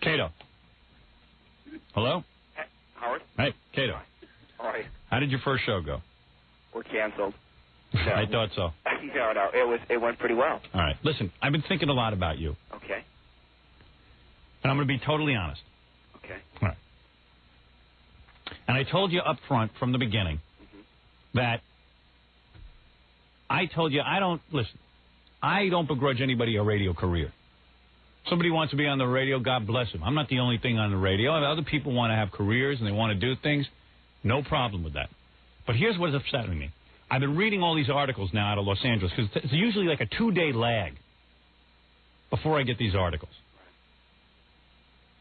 Cato. Hello? Hey, Howard? Hey, Cato. All right. How did your first show go? We're canceled. I thought so. No, it went pretty well. All right. Listen, I've been thinking a lot about you. Okay. And I'm going to be totally honest. Okay. All right. And I told you up front from the beginning that I told you I don't begrudge anybody a radio career. Somebody wants to be on the radio, God bless them. I'm not the only thing on the radio. Other people want to have careers and they want to do things. No problem with that. But here's what's upsetting me. I've been reading all these articles now out of Los Angeles because it's usually like a 2-day lag before I get these articles.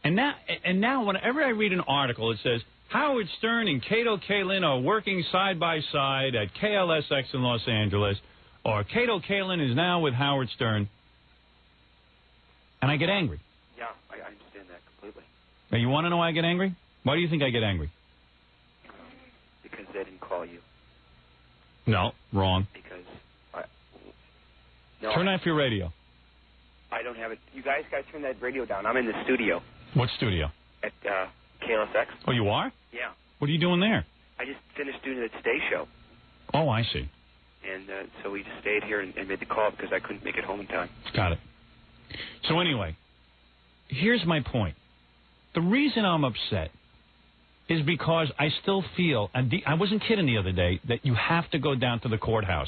And now whenever I read an article, it says, Howard Stern and Cato Kalin are working side by side at KLSX in Los Angeles, or Cato Kalin is now with Howard Stern. And I get angry. Yeah, I understand that completely. Now, you want to know why I get angry? Why do you think I get angry? Because they didn't call you. No, wrong. Because turn off your radio. I don't have it. You guys got to turn that radio down. I'm in the studio. What studio? At KLSX. Oh, you are? Yeah. What are you doing there? I just finished doing the Today Show. Oh, I see. And so we just stayed here and made the call because I couldn't make it home in time. Got it. So anyway, here's my point. The reason I'm upset is because I still feel, and I wasn't kidding the other day, that you have to go down to the courthouse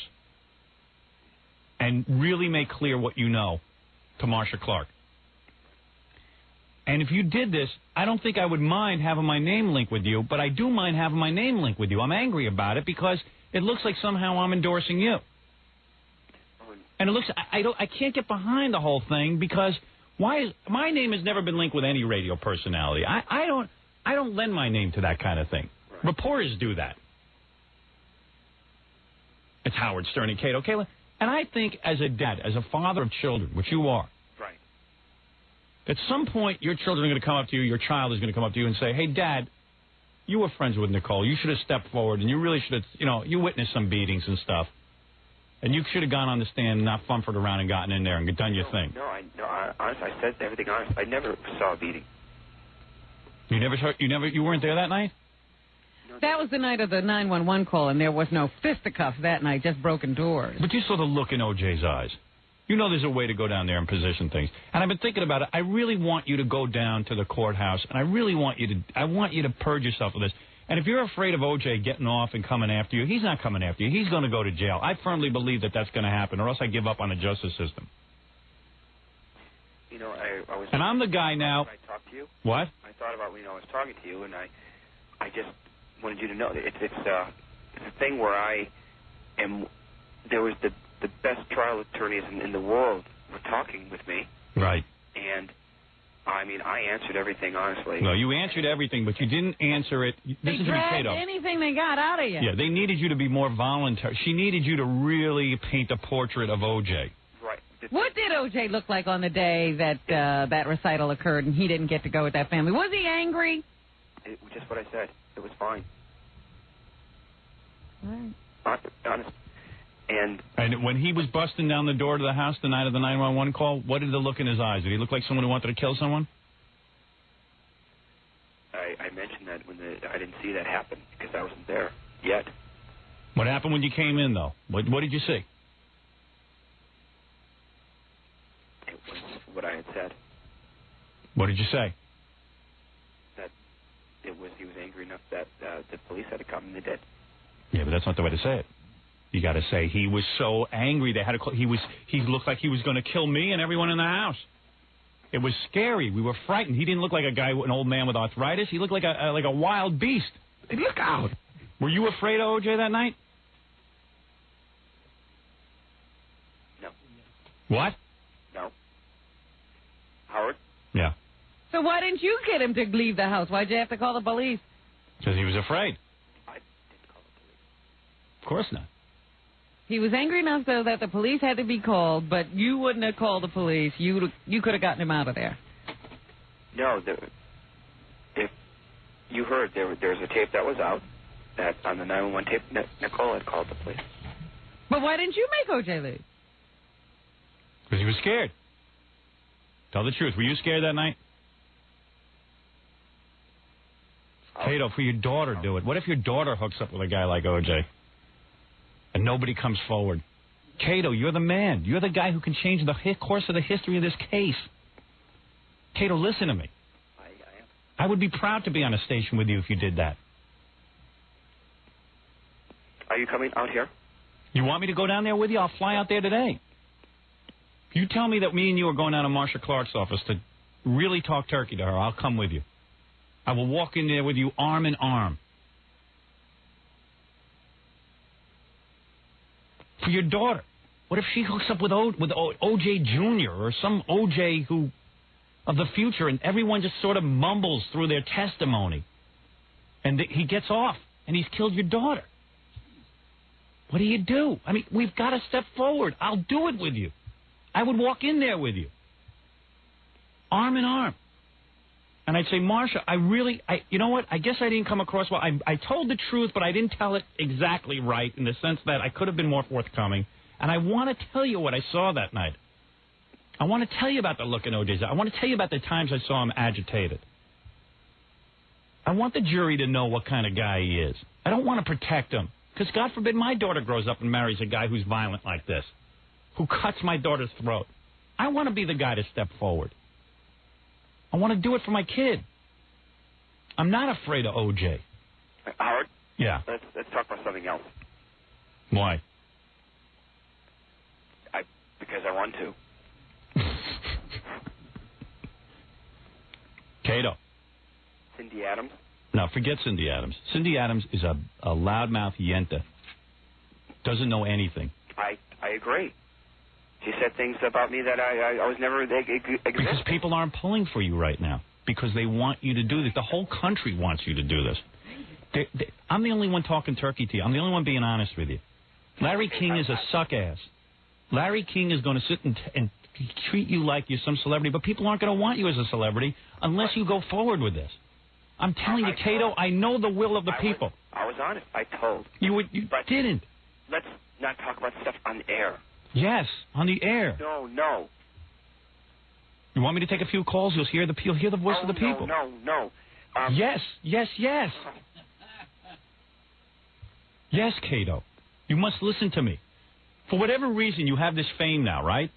and really make clear what you know to Marsha Clark. And if you did this, I don't think I would mind having my name linked with you, but I do mind having my name linked with you. I'm angry about it because it looks like somehow I'm endorsing you. And it looks, I can't get behind the whole thing because my name has never been linked with any radio personality. I don't lend my name to that kind of thing. Right. Reporters do that. It's Howard Stern and Cato Kalin. And I think as a dad, as a father of children, which you are, right, at some point your children are going to come up to you, your child is going to come up to you and say, hey, Dad, you were friends with Nicole. You should have stepped forward and you really should have, you witnessed some beatings and stuff. And you should have gone on the stand and not fumbled around and gotten in there and done your thing. No, honestly, I said everything honest. I never saw a beating. You weren't there that night? That was the night of the 911 call, and there was no fisticuffs that night, just broken doors. But you saw the look in O.J.'s eyes. You know there's a way to go down there and position things. And I've been thinking about it. I really want you to go down to the courthouse, and I really want you to purge yourself of this. And if you're afraid of O.J. getting off and coming after you, he's not coming after you. He's going to go to jail. I firmly believe that that's going to happen, or else I give up on the justice system. I was... And I'm the guy now... When I talked to you? What? I thought about when I was talking to you, and I just wanted you to know that it's a thing where I am... There was the best trial attorneys in the world were talking with me. Right. And... I mean, I answered everything honestly. No, you answered everything, but you didn't answer it. They dragged anything they got out of you. Yeah, they needed you to be more voluntary. She needed you to really paint a portrait of O.J. Right. What did O.J. look like on the day that that recital occurred and he didn't get to go with that family? Was he angry? It was just what I said. It was fine. Right. Honest. And when he was busting down the door to the house the night of the 911 call, what did the look in his eyes? Did he look like someone who wanted to kill someone? I mentioned that when I didn't see that happen because I wasn't there yet. What happened when you came in, though? What did you see? It was what I had said. What did you say? That he was angry enough that the police had to come, and they did. Yeah, but that's not the way to say it. You got to say he was so angry they had to call. He looked like he was going to kill me and everyone in the house. It was scary. We were frightened. He didn't look like an old man with arthritis. He looked like a wild beast. Look out! Were you afraid of O.J. that night? No. What? No. Howard? Yeah. So why didn't you get him to leave the house? Why'd you have to call the police? Because he was afraid. I didn't call the police. Of course not. He was angry enough, though, that the police had to be called, but you wouldn't have called the police. You could have gotten him out of there. No, if you heard, there's a tape that was out, that on the 911 tape, Nicole had called the police. But why didn't you make O.J. leave? Because he was scared. Tell the truth. Were you scared that night? Cato, for your daughter, do it. What if your daughter hooks up with a guy like O.J. and nobody comes forward? Cato, you're the man. You're the guy who can change the course of the history of this case. Cato, listen to me. I would be proud to be on a station with you if you did that. Are you coming out here? You want me to go down there with you? I'll fly out there today. You tell me that me and you are going down to Marsha Clark's office to really talk turkey to her. I'll come with you. I will walk in there with you arm in arm. For your daughter. What if she hooks up with O.J. Jr. or some O.J. who of the future, and everyone just sort of mumbles through their testimony, and he gets off, and he's killed your daughter? What do you do? I mean, we've got to step forward. I'll do it with you. I would walk in there with you, arm in arm. And I'd say, Marsha, you know what? I guess I didn't come across well. I told the truth, but I didn't tell it exactly right in the sense that I could have been more forthcoming. And I want to tell you what I saw that night. I want to tell you about the look in O.J.'s eye. I want to tell you about the times I saw him agitated. I want the jury to know what kind of guy he is. I don't want to protect him. Because God forbid my daughter grows up and marries a guy who's violent like this, who cuts my daughter's throat. I want to be the guy to step forward. I want to do it for my kid. I'm not afraid of O.J. Howard? Yeah. Let's talk about something else. Why? Because I want to. Cato. Cindy Adams? No, forget Cindy Adams. Cindy Adams is a loudmouth yenta. Doesn't know anything. I agree. She said things about me that I was never existed. Because people aren't pulling for you right now. Because they want you to do this. The whole country wants you to do this. I'm the only one talking turkey to you. I'm the only one being honest with you. Larry King is a suck-ass. Larry King is going to sit and treat you like you're some celebrity, but people aren't going to want you as a celebrity unless you go forward with this. I'm telling you, Cato, I know the will of the people. I was honest. I told. You didn't. Let's not talk about stuff on the air. Yes, on the air. No. You want me to take a few calls? You'll hear the voice of the people. No. Yes. Yes, Cato. You must listen to me. For whatever reason, you have this fame now, right?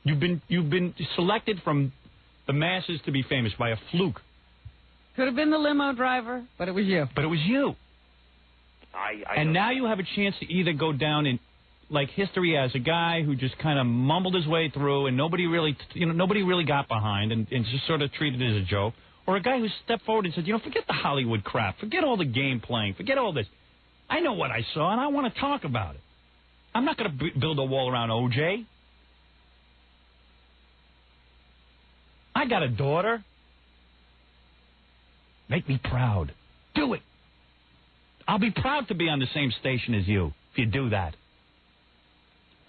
You've been selected from the masses to be famous by a fluke. Could have been the limo driver, but it was you. But it was you. And now you have a chance to either go down in like history as a guy who just kind of mumbled his way through and nobody really got behind and just sort of treated it as a joke, or a guy who stepped forward and said, forget the Hollywood crap, forget all the game playing, forget all this. I know what I saw and I want to talk about it. I'm not going to build a wall around O.J. I got a daughter. Make me proud. Do it. I'll be proud to be on the same station as you if you do that.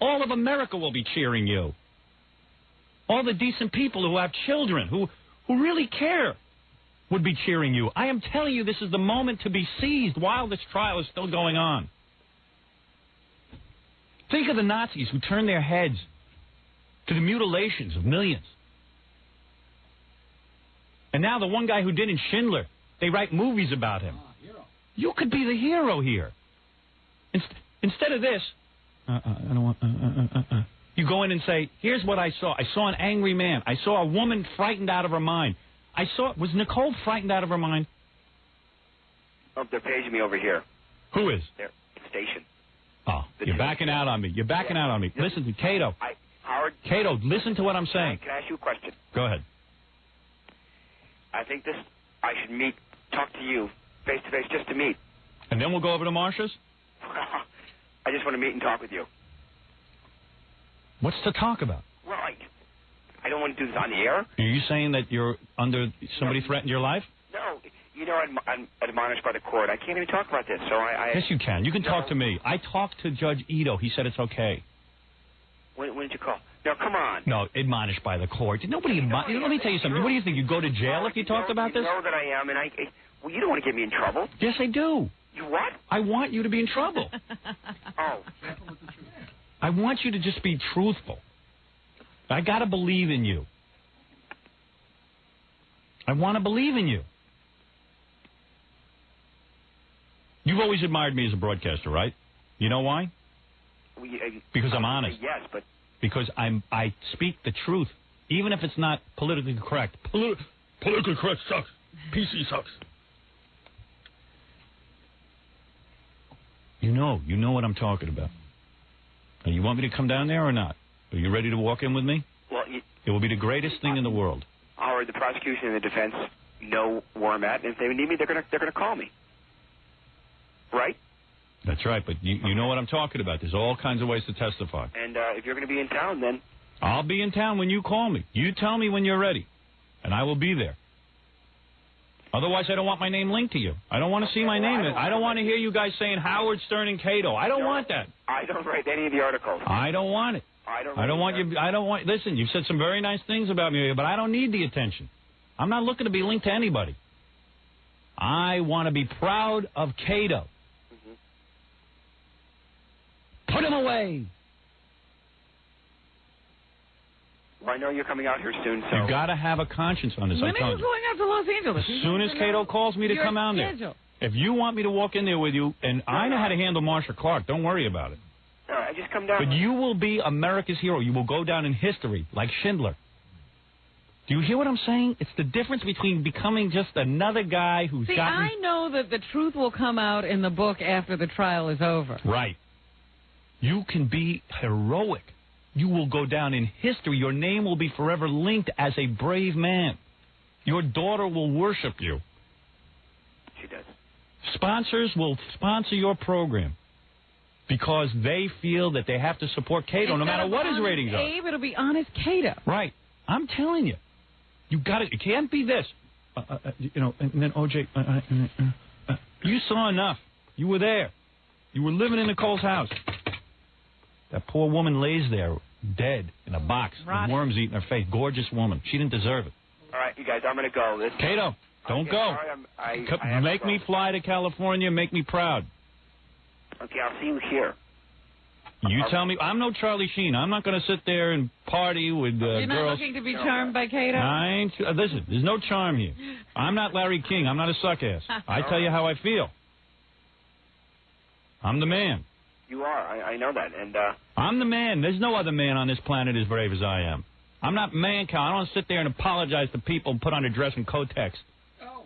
All of America will be cheering you. All the decent people who have children, who really care, would be cheering you. I am telling you, this is the moment to be seized while this trial is still going on. Think of the Nazis who turned their heads to the mutilations of millions. And now the one guy who did in Schindler, they write movies about him. You could be the hero here. Instead of this, I don't want. You go in and say, here's what I saw. I saw an angry man. I saw a woman frightened out of her mind. Was Nicole frightened out of her mind? Oh, they're paging me over here. Who is? Their station. Oh, you're backing out on me. You're backing out on me. Listen to Cato. Howard. Cato, listen to what I'm saying. Can I ask you a question? Go ahead. I think I should talk to you face to face, just to meet. And then we'll go over to Marsha's? I just want to meet and talk with you. What's to talk about? Well, I don't want to do this on the air. Are you saying that somebody threatened your life? No. I'm admonished by the court. I can't even talk about this. So Yes, you can. You can talk to me. I talked to Judge Ito. He said it's okay. When did you call? No, come on. No, admonished by the court. Nobody let me tell you something. What do you think? You go to jail if you talked about this? You know that I am, and well, you don't want to get me in trouble. Yes, I do. You what? I want you to be in trouble. Oh. I want you to just be truthful. I got to believe in you. I want to believe in you. You've always admired me as a broadcaster, right? You know why? Because I'm honest. Yes, but because I speak the truth, even if it's not politically correct. Politically correct sucks. PC sucks. You know what I'm talking about. Now, you want me to come down there or not? Are you ready to walk in with me? Well, it will be the greatest thing in the world. Howard, the prosecution and the defense know where I'm at, and if they need me, they're gonna call me. Right? That's right, but you know what I'm talking about. There's all kinds of ways to testify. And if you're going to be in town, then I'll be in town when you call me. You tell me when you're ready, and I will be there. Otherwise, I don't want my name linked to you. I don't want to see my name. I don't want to hear you guys saying Howard Stern and Cato. I don't want that. I don't write any of the articles. I don't want it. I don't want you. I don't want. Listen, you've said some very nice things about me, but I don't need the attention. I'm not looking to be linked to anybody. I want to be proud of Cato. Put him away. Well, I know you're coming out here soon, so... You've got to have a conscience on this. When are you going out to Los Angeles? As soon as Cato calls me to come out there. If you want me to walk in there with you, and I know how to handle Marsha Clark, don't worry about it. No, I just come down... But you will be America's hero. You will go down in history like Schindler. Do you hear what I'm saying? It's the difference between becoming just another guy who's gotten... I know that the truth will come out in the book after the trial is over. Right. You can be heroic. You will go down in history. Your name will be forever linked as a brave man. Your daughter will worship you. She does. Sponsors will sponsor your program because they feel that they have to support Cato no matter what his ratings are. Abe, it'll be honest Cato. Right. I'm telling you. You got it. It can't be this. And then OJ, you saw enough. You were there. You were living in Nicole's house. That poor woman lays there, dead, in a box, with worms eating her face. Gorgeous woman. She didn't deserve it. All right, you guys, I'm going to go. Cato, don't go. Sorry, make me fly to California. Make me proud. Okay, I'll see you here. You tell me. I'm no Charlie Sheen. I'm not going to sit there and party with girls. You're not looking to be charmed by Cato? I ain't. Listen, there's no charm here. I'm not Larry King. I'm not a suck ass. I tell you how I feel. I'm the man. You are. I know that. And I'm the man. There's no other man on this planet as brave as I am. I'm not man cow. I don't sit there and apologize to people and put on a dress and Kotex. Oh.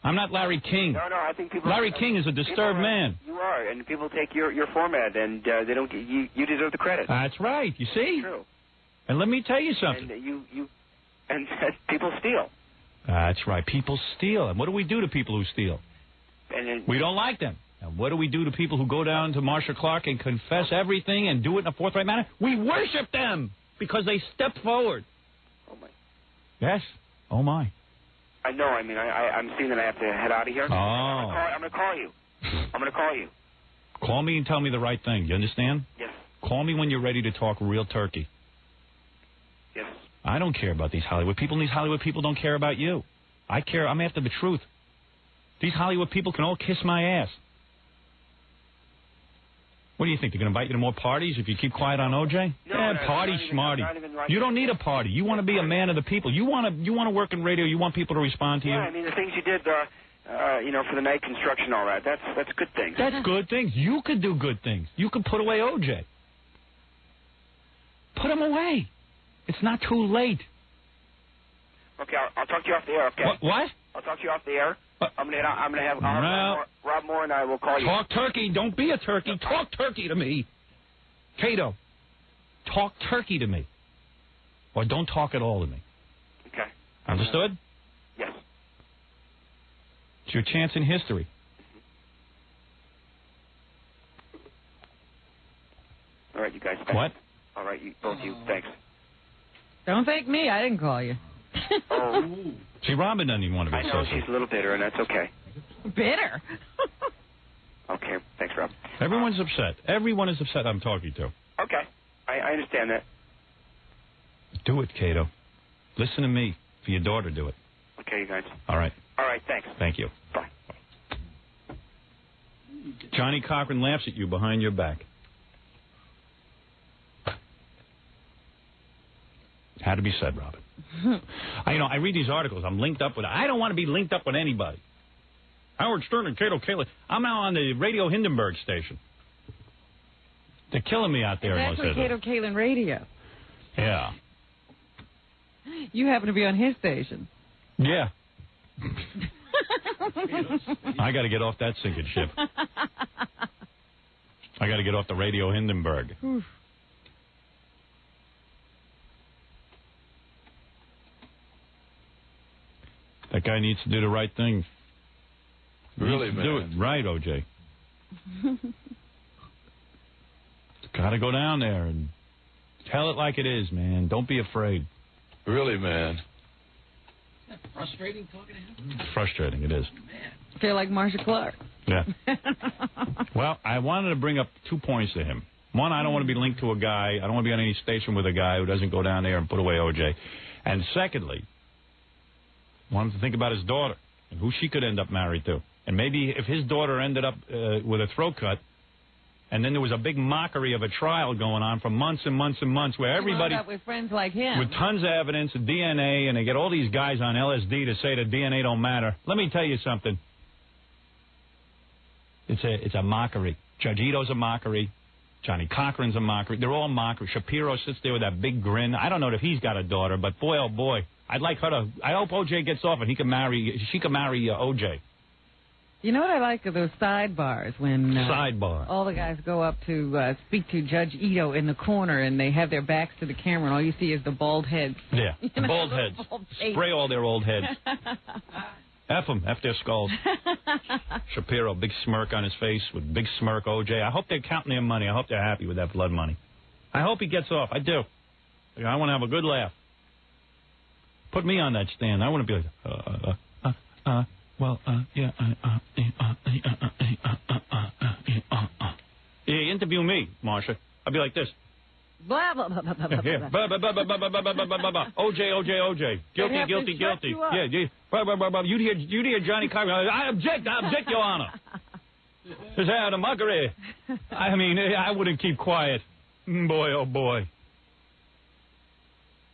I'm not Larry King. No, I think people... Larry King is a disturbed man. You are, and people take your format, and they don't get... You deserve the credit. That's right. You see? That's true. And let me tell you something. And people steal. That's right. People steal. And what do we do to people who steal? We don't like them. And what do we do to people who go down to Marsha Clark and confess everything and do it in a forthright manner? We worship them because they step forward. Oh, my. Yes. Oh, my. I know. I mean, I'm seeing that I have to head out of here. Oh. I'm going to call you. I'm going to call you. Call me and tell me the right thing. You understand? Yes. Call me when you're ready to talk real turkey. Yes. I don't care about these Hollywood people, and these Hollywood people don't care about you. I care. I'm after the truth. These Hollywood people can all kiss my ass. What do you think? They're going to invite you to more parties if you keep quiet on OJ? No, party smarty. You don't need a party. You want to be a man of the people. You want to work in radio. You want people to respond to you. Yeah, I mean, the things you did, for the night construction, all that, that's good things. That's good things. You could do good things. You could put away OJ. Put him away. It's not too late. Okay, I'll talk to you off the air, okay? What? I'll talk to you off the air. I'm gonna have Rob Moore and I will call you. Talk turkey. Don't be a turkey. Talk turkey to me. Cato, talk turkey to me. Or don't talk at all to me. Okay. Understood? Yes. It's your chance in history. All right, you guys. Thanks. What? All right, both you. Thanks. Don't thank me. I didn't call you. Oh. See, Robin doesn't even want to be associated. I know, she's a little bitter, and that's okay. Bitter? Okay, thanks, Rob. Everyone's upset. Everyone is upset I'm talking to. Okay, I understand that. Do it, Cato. Listen to me. For your daughter, do it. Okay, you guys. All right. All right, thanks. Thank you. Bye. Johnny Cochran laughs at you behind your back. Had to be said, Robin. I read these articles. I'm linked up with... I don't want to be linked up with anybody. Howard Stern and Cato Kalin. I'm now on the Radio Hindenburg station. They're killing me out there in Los It's actually Angeles. Cato Kalin Radio. Yeah. You happen to be on his station. Yeah. I got to get off that sinking ship. I got to get off the Radio Hindenburg. Oof. That guy needs to do the right thing. Really, man. Do it right, OJ. Got to go down there and tell it like it is, man. Don't be afraid. Really, man. Frustrating talking to him? It's frustrating, it is. Feel like Marsha Clark. Yeah. Well, I wanted to bring up 2 points to him. One, I don't want to be linked to a guy. I don't want to be on any station with a guy who doesn't go down there and put away OJ. And secondly, I wanted to think about his daughter and who she could end up married to. And maybe if his daughter ended up with a throat cut, and then there was a big mockery of a trial going on for months and months and months where everybody, Up with friends like him. with tons of evidence of DNA, and they get all these guys on LSD to say that DNA don't matter. Let me tell you something. It's a mockery. Judge Ito's a mockery. Johnny Cochran's a mockery. They're all mockery. Shapiro sits there with that big grin. I don't know if he's got a daughter, but boy, oh boy, I'd like her to. I hope OJ gets off and she can marry OJ. You know what I like are those sidebars when Sidebar. all the guys go up to speak to Judge Ito in the corner and they have their backs to the camera and all you see is the bald heads. Yeah, You the know, bald the heads. bald face. Spray all their old heads. F them, F their skulls. Shapiro, big smirk on his face with big smirk OJ. I hope they're counting their money. I hope they're happy with that blood money. I hope he gets off. I do. I want to have a good laugh. Put me on that stand. I want to be like, yeah, interview me, Marsha. I'll be like this. Blah, blah, blah, blah, blah, blah, Yeah. blah. OJ. Guilty. have to shut you up. Yeah. You hear Johnny Cochran. I object, Your Honor. This is the mockery. I mean, I wouldn't keep quiet. Boy, oh boy.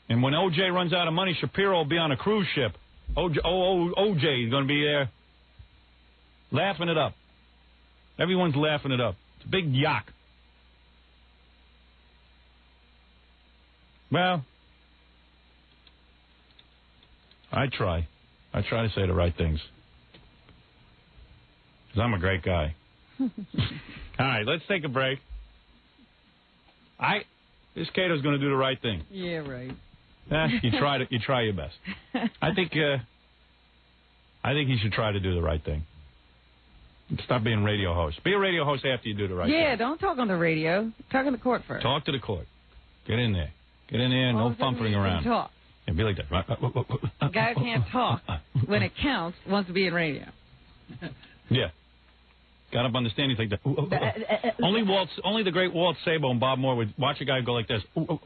And when OJ runs out of money, Shapiro will be on a cruise ship. OJ is going to be there laughing it up. Everyone's laughing it up. It's a big yak. Well, I try. I try to say the right things. Because I'm a great guy. All right, let's take a break. This Cato's going to do the right thing. Yeah, right. You try your best. I think you should try to do the right thing. Stop being a radio host. Be a radio host after you do the right thing. Yeah, don't talk on the radio. Talk in the court first. Talk to the court. Get in there. Get in there. No fumbling around. Talk. And be like that. A guy who can't talk when it counts wants to be in radio. Yeah. Got up on the stand. He's like that. Only the great Walt Sabo and Bob Moore would watch a guy go like this, and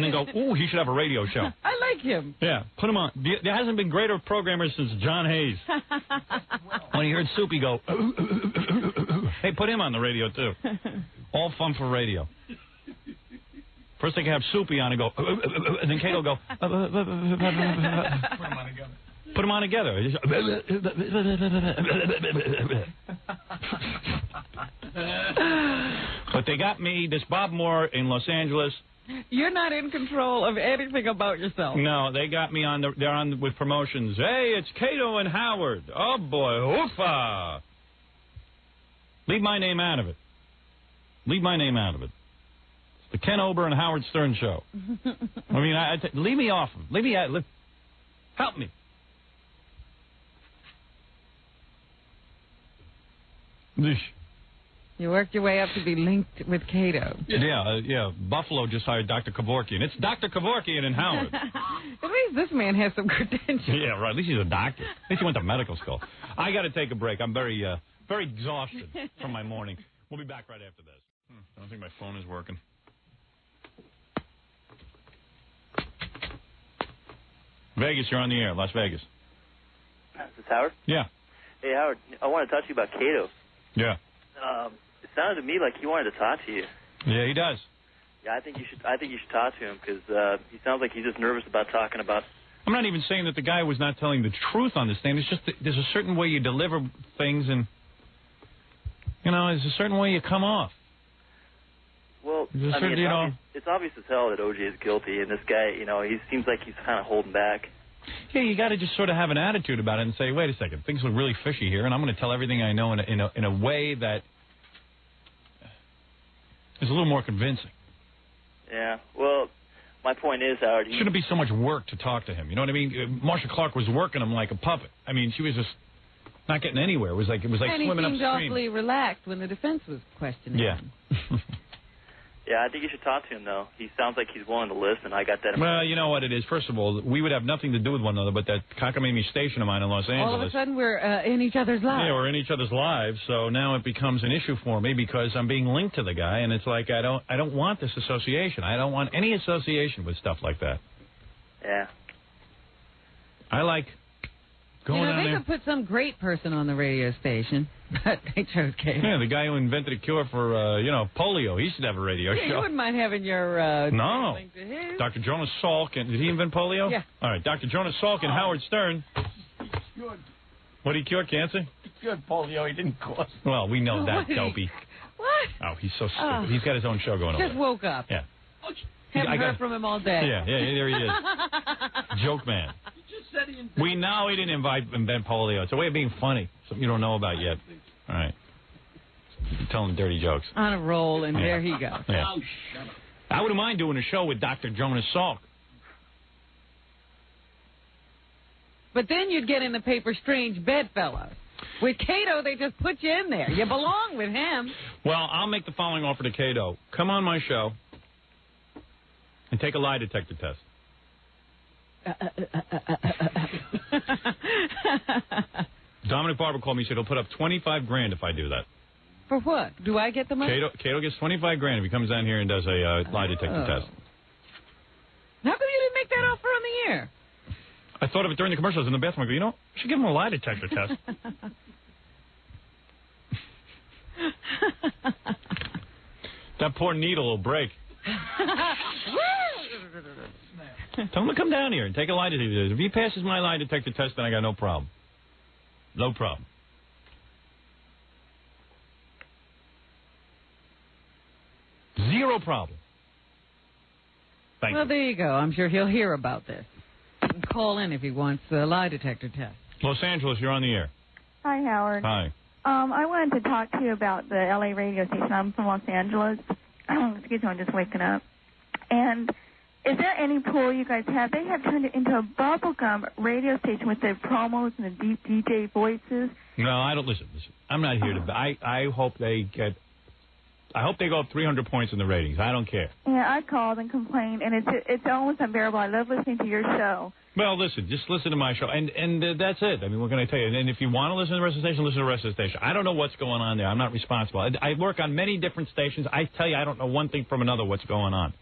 then go, ooh, he should have a radio show. I like him. Yeah, put him on. There hasn't been greater programmers since John Hayes. When he heard Soupy go, hey, put him on the radio too. All fun for radio. First they can have Soupy on and go, and then Cato go, put him on together. Put them on together. But they got me, this Bob Moore in Los Angeles. You're not in control of anything about yourself. No, they got me on. They're on with promotions. Hey, it's Cato and Howard. Oh boy, oofa! Leave my name out of it. Leave my name out of it. It's the Ken Ober and Howard Stern show. I mean, leave me off. Leave me out. Help me. You worked your way up to be linked with Cato. Yeah. Buffalo just hired Dr. Kevorkian. It's Dr. Kevorkian and Howard. At least this man has some credentials. Yeah, right. At least he's a doctor. At least he went to medical school. I got to take a break. I'm very exhausted from my morning. We'll be back right after this. I don't think my phone is working. Vegas, you're on the air. Las Vegas. Is this Howard? Yeah. Hey, Howard, I want to talk to you about Cato. Yeah. It sounded to me like he wanted to talk to you. Yeah, he does. Yeah, I think you should talk to him because he sounds like he's just nervous about talking about I'm not even saying that the guy was not telling the truth on this thing. It's just that there's a certain way you deliver things, and there's a certain way you come off. Well, it's obvious as hell that OJ is guilty, and this guy, he seems like he's kind of holding back. Yeah, you got to just sort of have an attitude about it and say, wait a second, things look really fishy here, and I'm going to tell everything I know in a way that is a little more convincing. Yeah, well, my point is, Howard... It shouldn't be so much work to talk to him, you know what I mean? Marsha Clark was working him like a puppet. I mean, she was just not getting anywhere. It was like swimming upstream. And he seemed awfully relaxed when the defense was questioning him. Yeah, I think you should talk to him, though. He sounds like he's willing to listen. I got that. Well, you know what it is. First of all, we would have nothing to do with one another, but that cockamamie station of mine in Los Angeles. All of a sudden, we're in each other's lives. Yeah, we're in each other's lives, so now it becomes an issue for me because I'm being linked to the guy, and it's like I don't want this association. I don't want any association with stuff like that. Yeah. I like going down they there. could put some great person on the radio station, but they chose Kato. Yeah, the guy who invented a cure for, polio. He should have a radio show. You wouldn't mind having your no. link to his. Dr. Jonas Salk. Did he invent polio? Yeah. All right, Dr. Jonas Salk and Howard Stern. What did he cure? Cancer? He cured polio. He didn't cause. Well, we know that, dopey. What? Oh, he's so stupid. He's got his own show going on. Just woke up. Yeah. Haven't heard from him all day. Yeah, there he is. Joke man. We know he didn't invent polio. It's a way of being funny. Something you don't know about yet. All right. Telling dirty jokes. On a roll, and there he goes. Yeah. Oh, shut up. I wouldn't mind doing a show with Dr. Jonas Salk. But then you'd get in the paper strange bedfellows. With Kato, they just put you in there. You belong with him. Well, I'll make the following offer to Kato. Come on my show and take a lie detector test. Dominic Barber called me and said he'll put up $25,000 if I do that. For what? Do I get the money? Kato gets $25,000 if he comes down here and does a lie detector test. How come you didn't make that offer on the air? I thought of it during the commercials in the bathroom. I go, I should give him a lie detector test. That poor needle will break. Tell him to come down here and take a lie detector test. If he passes my lie detector test, then I got no problem. No problem. Zero problem. Thank you. Well, there you go. I'm sure he'll hear about this. He can call in if he wants the lie detector test. Los Angeles, you're on the air. Hi, Howard. Hi. I wanted to talk to you about the L.A. radio station. I'm from Los Angeles. Excuse me, I'm just waking up. And is there any pool you guys have? They have turned it into a bubblegum radio station with their promos and the deep DJ voices. No, I don't listen. I'm not here to. I hope they get. I hope they go up 300 points in the ratings. I don't care. Yeah, I called and complained, and it's almost unbearable. I love listening to your show. Well, listen, just listen to my show, and that's it. I mean, what can I tell you? And if you want to listen to the rest of the station, listen to the rest of the station. I don't know what's going on there. I'm not responsible. I work on many different stations. I tell you, I don't know one thing from another what's going on.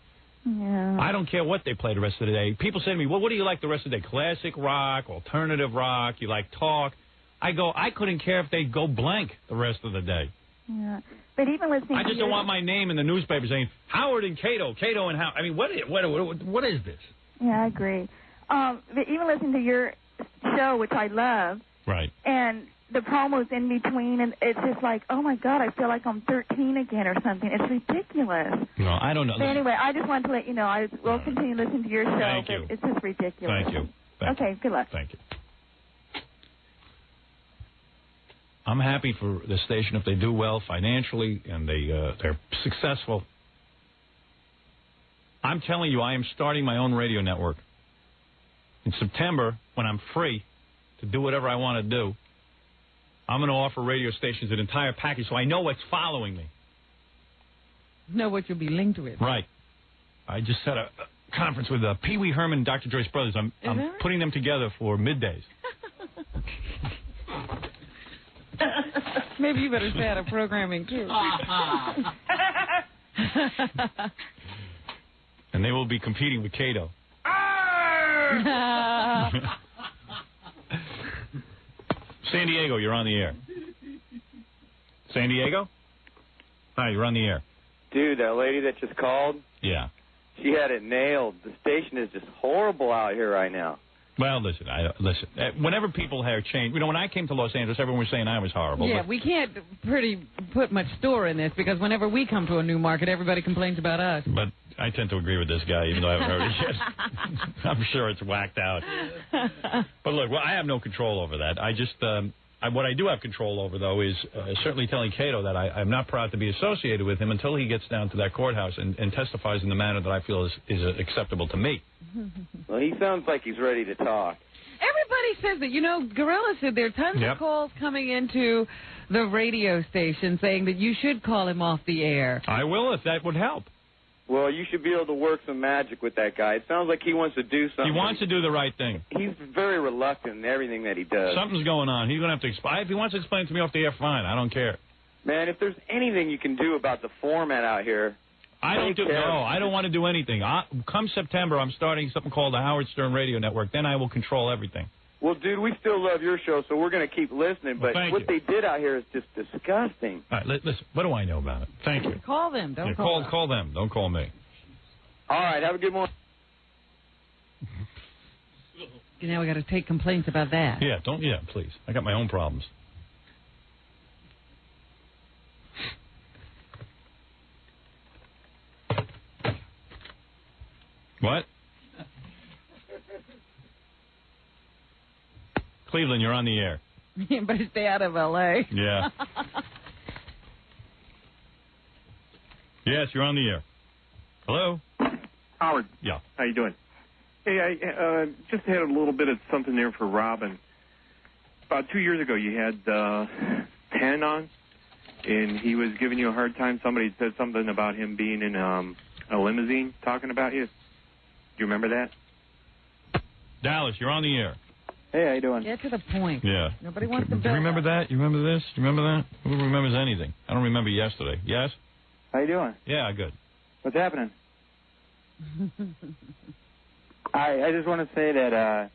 Yeah. I don't care what they play the rest of the day. People say to me, well, what do you like the rest of the day? Classic rock, alternative rock, you like talk? I go, I couldn't care if they go blank the rest of the day. Yeah. But even listening I just don't want my name in the newspaper saying Howard and Kato and Howard. I mean, what is this? Yeah, I agree. But even listening to your show, which I love, right, and the promos in between, and it's just like, oh my God, I feel like I'm 13 again or something. It's ridiculous. No, I don't know. But anyway, I just wanted to let you know I will continue listening to your show. Thank you. But it's just ridiculous. Thank you. Okay, good luck. Thank you. I'm happy for the station if they do well financially and they're successful. I'm telling you, I am starting my own radio network. In September, when I'm free to do whatever I want to do, I'm going to offer radio stations an entire package so I know what's following me. Know what you'll be linked with. Right. I just had a conference with Pee Wee Herman and Dr. Joyce Brothers. I'm putting them together for middays. Maybe you better stay out of programming, too. And they will be competing with Kato. San Diego, you're on the air. San Diego? Hi, you're on the air. Dude, that lady that just called? Yeah. She had it nailed. The station is just horrible out here right now. Well, listen. Whenever people have changed, when I came to Los Angeles, everyone was saying I was horrible. Yeah, we can't put much store in this because whenever we come to a new market, everybody complains about us. But I tend to agree with this guy, even though I haven't heard it yet. I'm sure it's whacked out. But look, I have no control over that. I just, what I do have control over, though, is certainly telling Cato that I'm not proud to be associated with him until he gets down to that courthouse and testifies in the manner that I feel is acceptable to me. Well, he sounds like he's ready to talk. Everybody says that. You know, Gorilla said there are tons of calls coming into the radio station saying that you should call him off the air. I will, if that would help. Well, you should be able to work some magic with that guy. It sounds like he wants to do something. He wants to do the right thing. He's very reluctant in everything that he does. Something's going on. He's going to have to explain. If he wants to explain it to me off the air, fine. I don't care. Man, if there's anything you can do about the format out here, I don't want to do anything. Come September, I'm starting something called the Howard Stern Radio Network. Then I will control everything. Well, dude, we still love your show, so we're going to keep listening. But what they did out here is just disgusting. All right, listen. What do I know about it? Thank you. Call them. Don't call them. Call them. Don't call me. All right, have a good morning. Now we got to take complaints about that. Yeah, please. I got my own problems. What? Cleveland, you're on the air. You better stay out of L.A. Yeah. Yes, you're on the air. Hello? Howard. Yeah. How you doing? Hey, I just had a little bit of something there for Robin. About 2 years ago, you had Penn on, and he was giving you a hard time. Somebody said something about him being in a limousine talking about you. Do you remember that? Dallas, you're on the air. Hey, how you doing? Get to the point. Yeah. Nobody wants to Do you remember that? You remember this? Do you remember that? Who remembers anything? I don't remember yesterday. Yes? How you doing? Yeah, good. What's happening? I just want to say that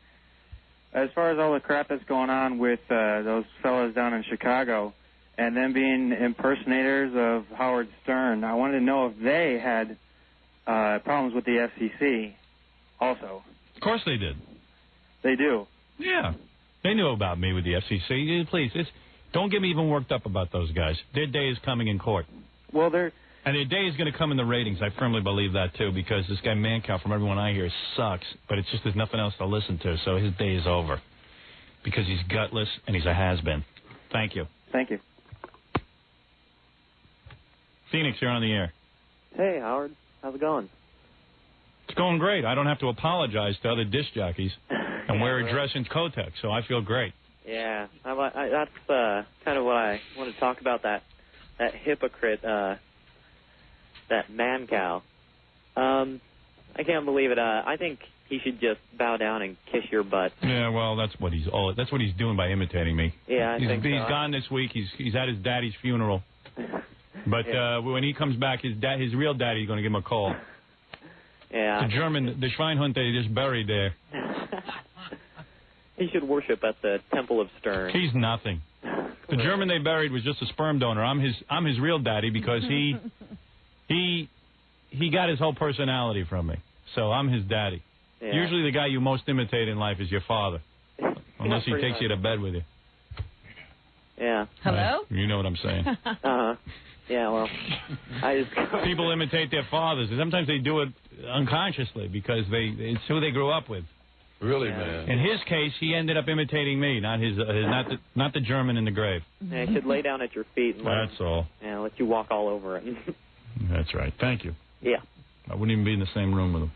as far as all the crap that's going on with those fellas down in Chicago and them being impersonators of Howard Stern, I wanted to know if they had problems with the FCC also. Of course they did. They do? Yeah. They knew about me with the FCC. Please, don't get me even worked up about those guys. Their day is coming in court. Well, and their day is going to come in the ratings. I firmly believe that, too, because this guy Mancow, from everyone I hear, sucks. But it's just there's nothing else to listen to, so his day is over. Because he's gutless and he's a has-been. Thank you. Thank you. Phoenix, you're on the air. Hey, Howard. How's it going? It's going great. I don't have to apologize to other disc jockeys and wear a dress in Kotex, so I feel great. Yeah, that's kind of what I want to talk about, that hypocrite, that Mancow. I can't believe it. I think he should just bow down and kiss your butt. Yeah, well, that's what he's doing by imitating me. Yeah, he's so. Gone this week. He's at his daddy's funeral. But when he comes back, his real daddy's going to give him a call. Yeah. The Schweinhund they just buried there. He should worship at the Temple of Stern. He's nothing. The German they buried was just a sperm donor. I'm his real daddy because he got his whole personality from me. So I'm his daddy. Yeah. Usually the guy you most imitate in life is your father, unless he takes you to bed with you. Yeah. Hello? You know what I'm saying. Uh-huh. Yeah, well, people imitate their fathers. Sometimes they do it unconsciously because it's who they grew up with. Really, man. In his case, he ended up imitating me, not the German in the grave. Yeah, he should lay down at your feet and That's all. Yeah, let you walk all over it. That's right. Thank you. Yeah. I wouldn't even be in the same room with him.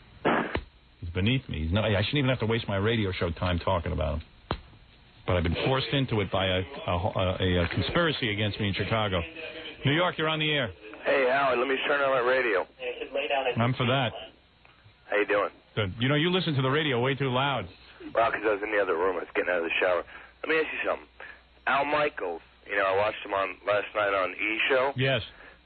He's beneath me. I shouldn't even have to waste my radio show time talking about him. But I've been forced into it by a conspiracy against me in Chicago. New York, you're on the air. Hey, Howard, let me turn on my radio. I'm for that. How you doing? Good. You know, you listen to the radio way too loud. Well, because I was in the other room. I was getting out of the shower. Let me ask you something. Al Michaels, I watched him on last night on E! Show. Yes.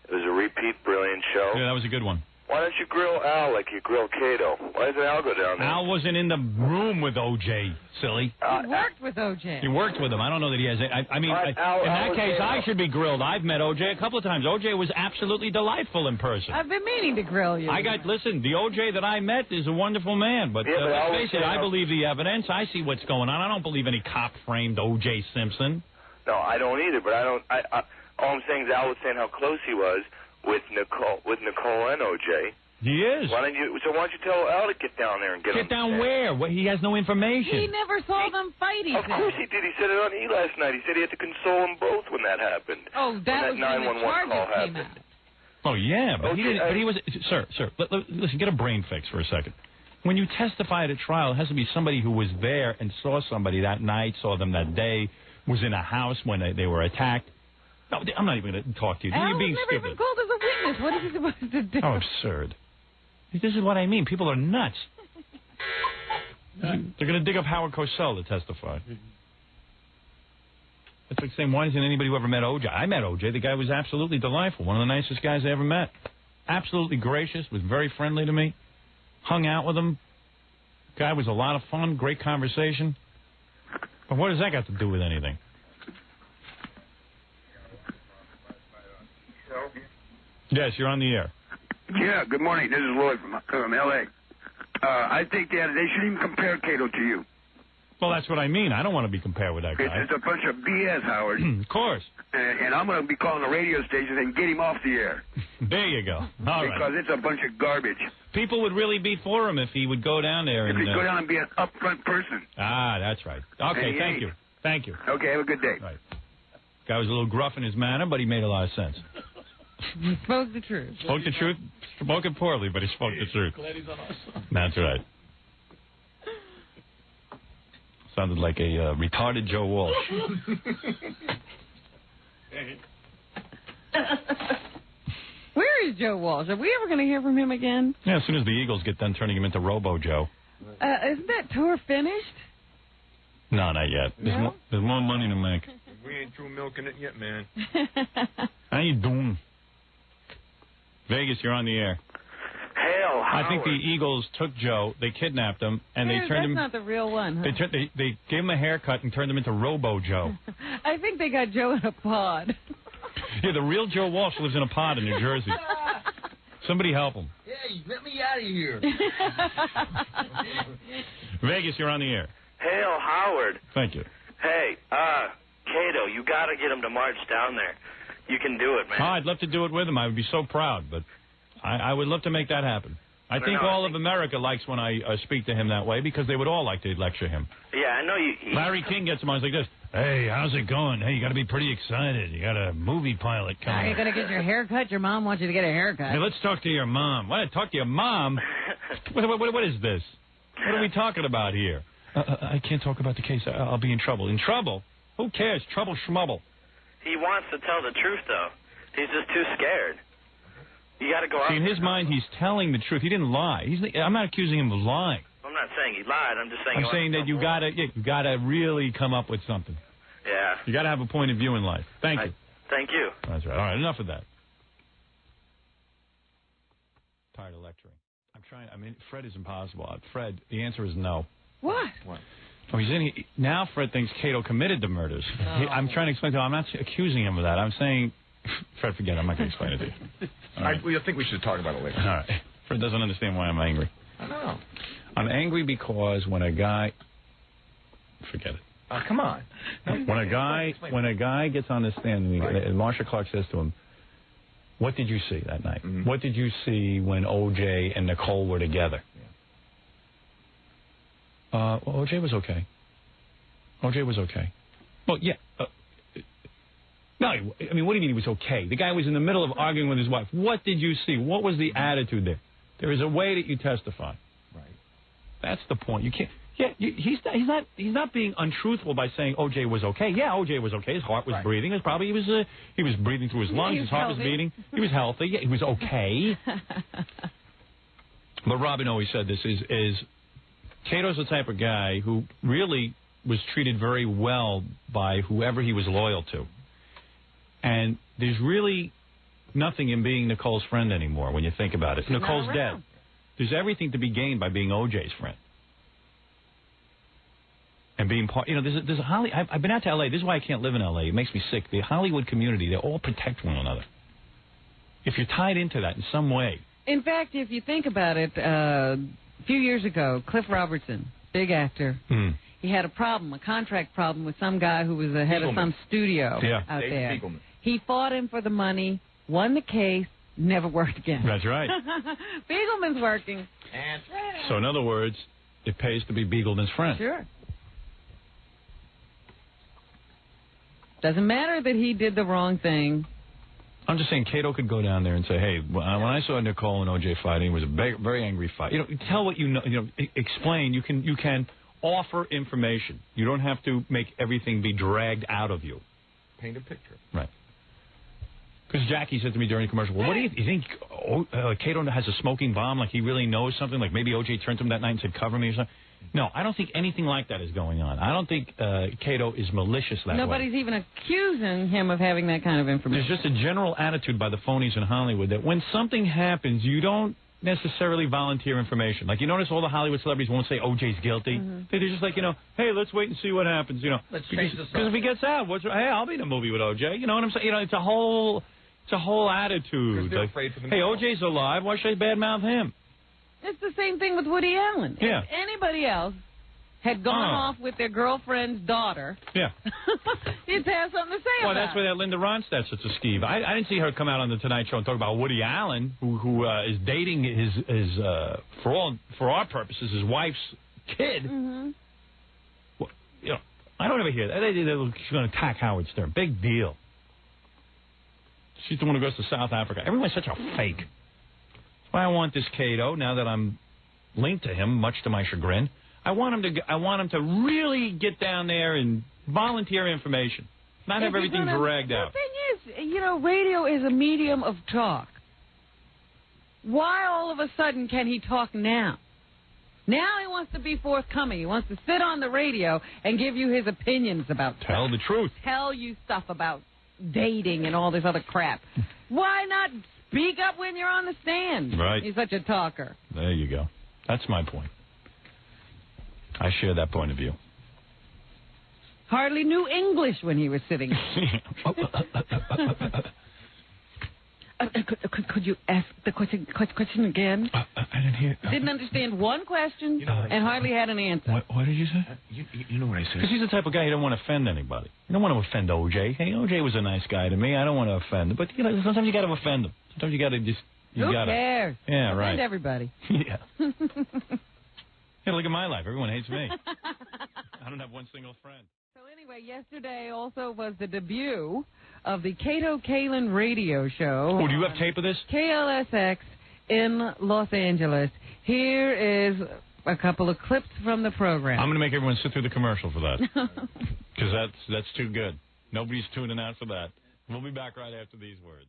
It was a repeat, brilliant show. Yeah, that was a good one. Why don't you grill Al like you grill Cato? Why doesn't Al go down there? Al wasn't in the room with O.J., silly. He worked with O.J. He worked with him. I don't know that he has... I mean, in that case, I should be grilled. I've met O.J. a couple of times. O.J. was absolutely delightful in person. I've been meaning to grill you. Listen, the O.J. that I met is a wonderful man, but let's face it, I believe the evidence. I see what's going on. I don't believe any cop-framed O.J. Simpson. No, I don't either, but all I'm saying is Al was saying how close he was with Nicole and O.J. He is. Why don't you tell Al to get down there and get him? Get down where? He has no information. He never saw them fight, he Of course he did. He said it on E! last night. He said he had to console them both when that happened. Oh, that was when the charges came out. Oh, yeah, but he didn't. But he was... Sir, listen, get a brain fix for a second. When you testify at a trial, it has to be somebody who was there and saw somebody that night, saw them that day, was in a house when they were attacked. No, I'm not even going to talk to you. You're being never stupid. even called as a witness. What is he supposed to do? Oh, absurd. This is what I mean. People are nuts. They're going to dig up Howard Cosell to testify. It's like saying, why isn't anybody who ever met O.J.? I met O.J. The guy was absolutely delightful. One of the nicest guys I ever met. Absolutely gracious. Was very friendly to me. Hung out with him. Guy was a lot of fun. Great conversation. But what does that got to do with anything? Yes, you're on the air. Yeah, good morning. This is Lloyd from L.A. I think they shouldn't even compare Cato to you. Well, that's what I mean. I don't want to be compared with that guy. It's a bunch of BS, Howard. Of course. And I'm going to be calling the radio station and get him off the air. There you go. All right. Because it's a bunch of garbage. People would really be for him if he would go down there. If he'd go down and be an upfront person. Ah, that's right. Okay, thank you. Thank you. Okay, have a good day. Right. Guy was a little gruff in his manner, but he made a lot of sense. He spoke the truth. Spoke the truth. Spoke it poorly, but he spoke the truth. Glad he's on our side. That's right. Sounded like a retarded Joe Walsh. Where is Joe Walsh? Are we ever going to hear from him again? Yeah, as soon as the Eagles get done turning him into Robo Joe. Isn't that tour finished? No, not yet. No? There's more money to make. We ain't through milking it yet, man. How you doing? Vegas, you're on the air. Hell, Howard. I think the Eagles took Joe, they kidnapped him, and they turned him... That's not the real one, huh? They gave him a haircut and turned him into Robo Joe. I think they got Joe in a pod. Yeah, the real Joe Walsh lives in a pod in New Jersey. Somebody help him. Hey, let me out of here. Vegas, you're on the air. Hail, Howard. Thank you. Hey, Cato, you got to get him to march down there. You can do it, man. Oh, I'd love to do it with him. I would be so proud, but I would love to make that happen. I think all of America likes when I speak to him that way because they would all like to lecture him. Yeah, I know you. Larry King gets him on. He's like this. Hey, how's it going? Hey, you got to be pretty excited. You got a movie pilot coming. Are you going to get your hair cut? Your mom wants you to get a haircut. Hey, let's talk to your mom. What? Talk to your mom? What is this? What are we talking about here? I can't talk about the case. I'll be in trouble. In trouble? Who cares? Trouble schmubble. He wants to tell the truth, though. He's just too scared. You got to go out. See, in his mind, he's telling the truth. He didn't lie. I'm not accusing him of lying. I'm not saying he lied. I'm just saying. I'm saying that you gotta really come up with something. Yeah. You gotta have a point of view in life. Thank you. Thank you. That's right. All right, enough of that. Tired of lecturing. I'm trying. I mean, Fred is impossible. Fred, the answer is no. What? Oh, now Fred thinks Cato committed the murders. No. I'm trying to explain to him. I'm not accusing him of that. I'm saying, Fred, forget it. I'm not going to explain it to you. Right. I think we should talk about it later. All right. Fred doesn't understand why I'm angry. I know. I'm angry because when a guy... Forget it. Come on. When a guy gets on the stand and Marsha Clark says to him, what did you see that night? Mm-hmm. What did you see when O.J. and Nicole were together? Well, O.J. was okay. O.J. was okay. Well, yeah. No, I mean, what do you mean he was okay? The guy was in the middle of arguing with his wife. What did you see? What was the attitude there? There is a way that you testify. Right. That's the point. You can't. Yeah, he's not being untruthful by saying O.J. was okay. Yeah, O.J. was okay. His heart was breathing. He was breathing through his lungs. His heart was beating. He was healthy. Yeah, he was okay. But Robin always said this is Cato's the type of guy who really was treated very well by whoever he was loyal to. And there's really nothing in being Nicole's friend anymore when you think about it. Nicole's dead. There's everything to be gained by being OJ's friend. And being part, there's a Hollywood. I've been out to L.A. This is why I can't live in L.A. It makes me sick. The Hollywood community, they all protect one another. If you're tied into that in some way. In fact, if you think about it, a few years ago, Cliff Robertson, big actor, he had a contract problem with some guy who was the head of some studio out there. He fought him for the money, won the case, never worked again. That's right. Beagleman's working. So in other words, it pays to be Beagleman's friend. Sure. Doesn't matter that he did the wrong thing. I'm just saying, Cato could go down there and say, hey, when I saw Nicole and O.J. fighting, it was a very angry fight. Tell what you know. Explain. You can offer information. You don't have to make everything be dragged out of you. Paint a picture. Right. Because Jackie said to me during the commercial, well, what do you think? Cato has a smoking bomb, like he really knows something? Like maybe O.J. turned to him that night and said, cover me or something? No, I don't think anything like that is going on. I don't think Cato is malicious that way. Nobody's even accusing him of having that kind of information. There's just a general attitude by the phonies in Hollywood that when something happens, you don't necessarily volunteer information. Like, you notice all the Hollywood celebrities won't say O.J.'s guilty. They're just like, hey, let's wait and see what happens. Let's change the because if he gets out, hey, I'll be in a movie with O.J. You know what I'm saying? It's a whole attitude. Like, afraid for hey, O.J.'s alive. Why should I badmouth him? It's the same thing with Woody Allen. Yeah. If anybody else had gone off with their girlfriend's daughter, yeah, he'd have something to say about it. Well, that's why that Linda Ronstadt's such a skeeve. I didn't see her come out on the Tonight Show and talk about Woody Allen, who is dating his for our purposes, his wife's kid. Well, I don't ever hear that. She's going to attack Howard Stern. Big deal. She's the one who goes to South Africa. Everyone's such a fake. That's why I want this Cato, now that I'm linked to him, much to my chagrin. I want him to really get down there and volunteer information, not have everything dragged out. The thing is, radio is a medium of talk. Why all of a sudden can he talk now? Now he wants to be forthcoming. He wants to sit on the radio and give you his opinions about stuff. Tell the truth. Tell you stuff about dating and all this other crap. Why not speak up when you're on the stand? Right. He's such a talker. There you go. That's my point. I share that point of view. Hardly knew English when he was sitting. Could you ask the question again? I didn't hear. Didn't understand one question and hardly had an answer. What did you say? You know what I said. Because he's the type of guy who don't want to offend anybody. You don't want to offend O.J. Hey, O.J. was a nice guy to me. I don't want to offend him. But, sometimes you got to offend him. Sometimes you got to just... Who cares? Yeah, right. Offend everybody. Yeah. Hey, look at my life. Everyone hates me. I don't have one single friend. So anyway, yesterday also was the debut of the Kato Kaelin radio show. Oh, do you have tape of this? KLSX in Los Angeles. Here is a couple of clips from the program. I'm going to make everyone sit through the commercial for that. Because that's too good. Nobody's tuning out for that. We'll be back right after these words.